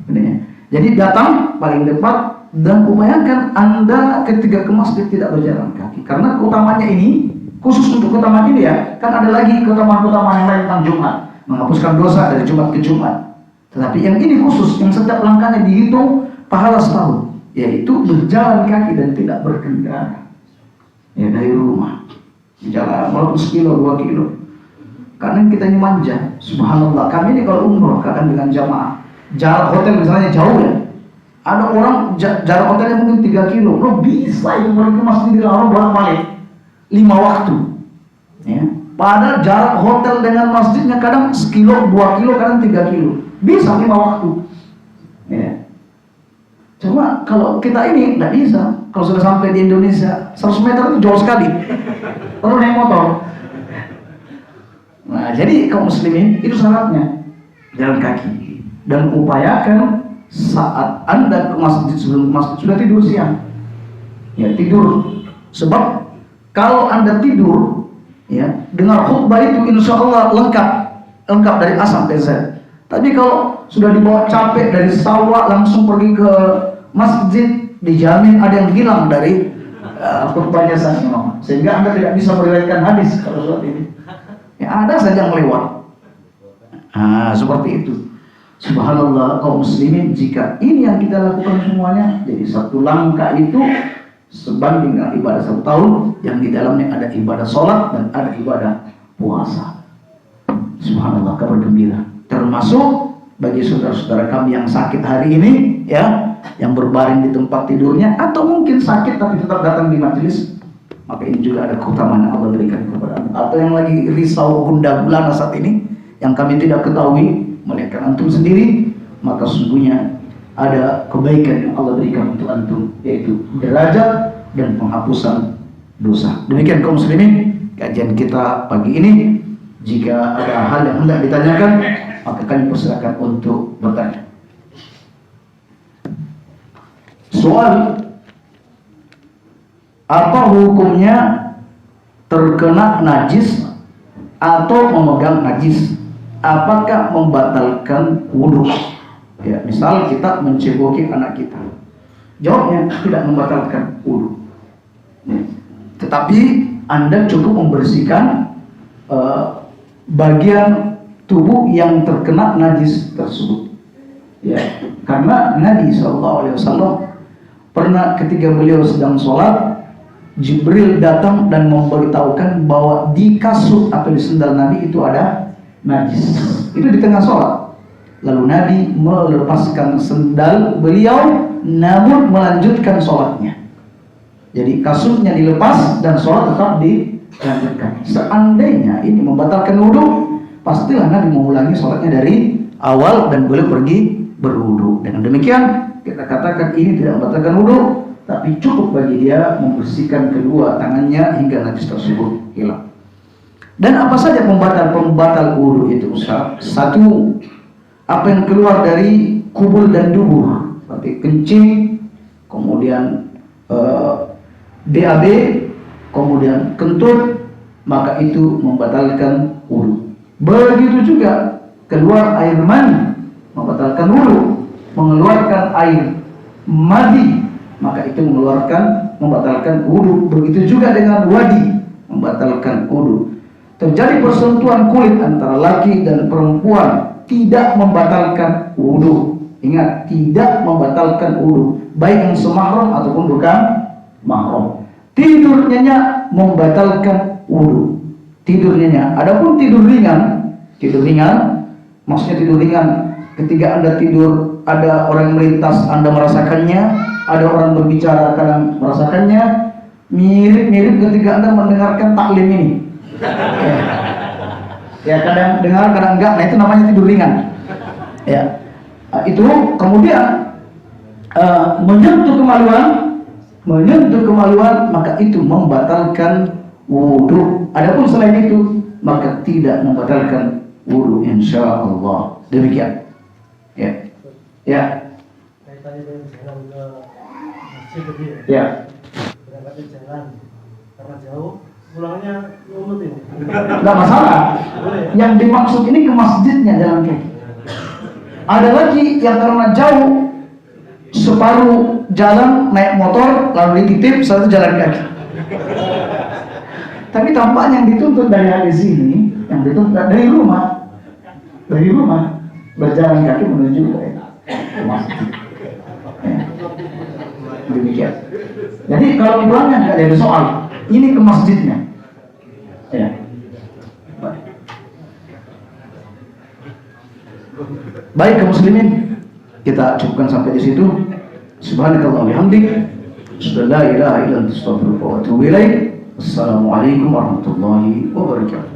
sebenarnya. Jadi datang paling depan dan upayakan Anda ketika ke masjid tidak berjalan kaki, karena keutamanya ini khusus untuk keutamaan ini, ya. Kan ada lagi keutamaan-keutamaan yang lain tentang Jumat, menghapuskan dosa dari Jumat ke Jumat. Tetapi yang ini khusus, yang setiap langkahnya dihitung pahala setahun, yaitu berjalan kaki dan tidak berkendara. Ya, dari rumah jalan walaupun 1 kilo 2 kilo. Karena kita ini manja, subhanallah. Kami ini kalau umroh kadang dengan jamaah, jarak hotel misalnya jauh, ya. Ada orang jarak hotelnya mungkin 3 kilo, lo bisa itu mereka masih dilarang bolak-balik 5 waktu, ya. Padahal jarak hotel dengan masjidnya kadang 1 kilo, 2 kilo, kadang 3 kilo, bisa 5 waktu, ya. Cuma kalau kita ini tidak bisa. Kalau sudah sampai di Indonesia 100 meter itu jauh sekali, perlu naik motor. Nah, jadi kaum muslimin itu syaratnya jalan kaki, dan upayakan saat Anda ke masjid, sebelum masjid sudah tidur siang, ya, tidur. Sebab kalau Anda tidur, ya, dengar khutbah itu insya Allah lengkap dari A sampai Z. Tapi kalau sudah dibawa capek dari sawah langsung pergi ke masjid, dijamin ada yang hilang dari khutbahnya sana, sehingga Anda tidak bisa meriwayatkan hadis kalau saat ini. Ya, ada saja yang lewat. Seperti itu. Subhanallah kaum muslimin, jika ini yang kita lakukan semuanya, jadi 1 langkah itu sebanding dengan ibadah 1 tahun yang di dalamnya ada ibadah sholat dan ada ibadah puasa. Subhanallah, kabar gembira. Termasuk bagi saudara-saudara kami yang sakit hari ini, ya, yang berbaring di tempat tidurnya, atau mungkin sakit tapi tetap datang di majelis, maka ini juga ada keutamaan yang Allah berikan kepada Anda. Atau yang lagi risau gundah gulana saat ini, yang kami tidak ketahui, melihatkan antum sendiri, maka sesungguhnya ada kebaikan yang Allah berikan untuk antum, yaitu derajat dan penghapusan dosa. Demikian kaum muslimin kajian kita pagi ini. Jika ada hal yang hendak ditanyakan, maka kami persilakan untuk bertanya. Soal, apa hukumnya terkena najis atau memegang najis? Apakah membatalkan wudhu? Ya, misal kita menceboki anak kita, jawabnya tidak membatalkan wudhu. Tetapi Anda cukup membersihkan bagian tubuh yang terkena najis tersebut. Ya, karena Nabi SAW pernah ketika beliau sedang sholat, Jibril datang dan memberitahukan bahwa di kasut atau di sendal Nabi itu ada najis. Itu di tengah sholat. Lalu Nabi melepaskan sendal beliau, namun melanjutkan sholatnya. Jadi kasutnya dilepas dan sholat tetap dilanjutkan. Seandainya ini membatalkan wudhu, pastilah Nabi mengulangi sholatnya dari awal dan beliau pergi berwudhu. Dengan demikian kita katakan ini tidak membatalkan wudhu, tapi cukup bagi dia membersihkan kedua tangannya hingga najis tersebut hilang. Dan apa saja pembatal wudhu itu, Ustaz? Satu, apa yang keluar dari kubul dan dubur, seperti kencing, kemudian BAB, kemudian kentut, maka itu membatalkan wudhu. Begitu juga keluar air mani, membatalkan wudhu. Mengeluarkan air madi, maka itu membatalkan wudhu. Begitu juga dengan wadi, membatalkan wudhu. Terjadi persentuhan kulit antara laki dan perempuan, tidak membatalkan wudhu. Ingat, tidak membatalkan wudhu, baik yang semahram ataupun bukan mahram. Tidur nyenyak membatalkan wudhu. Tidur nyenyak. Adapun tidur ringan, maksudnya tidur ringan ketika Anda tidur, ada orang melintas, Anda merasakannya, ada orang berbicara, kadang merasakannya. Mirip-mirip ketika Anda mendengarkan taklim ini. Ya, kadang dengar, kadang enggak. Nah, itu namanya tidur ringan. Ya, itu kemudian menyentuh kemaluan, maka itu membatalkan wudhu. Adapun selain itu, maka tidak membatalkan wudhu, insya Allah. Demikian. Ya, ya. Saya tadi jalan ke masjid tadi ya. Ya. Berangkatnya jalan karena jauh, pulangnya ngumut ini. Nggak masalah. Yang dimaksud ini ke masjidnya jalan kaki. Ada lagi yang karena jauh, separuh jalan naik motor lalu dititip, satu jalan kaki. Tapi tampaknya yang dituntut dari hadis ini, yang dituntut dari rumah berjalan kaki menuju ke masjid. Ya. Demikian. Jadi kalau pulangnya nggak ada soal, ini ke masjidnya. Ya. Baik kaum muslimin, kita cukupkan sampai di situ. Subhanakallah bihamdik, asyhadu an la ilaha illa anta, astaghfiruka wa atubu ilaik. Assalamualaikum warahmatullahi wabarakatuh.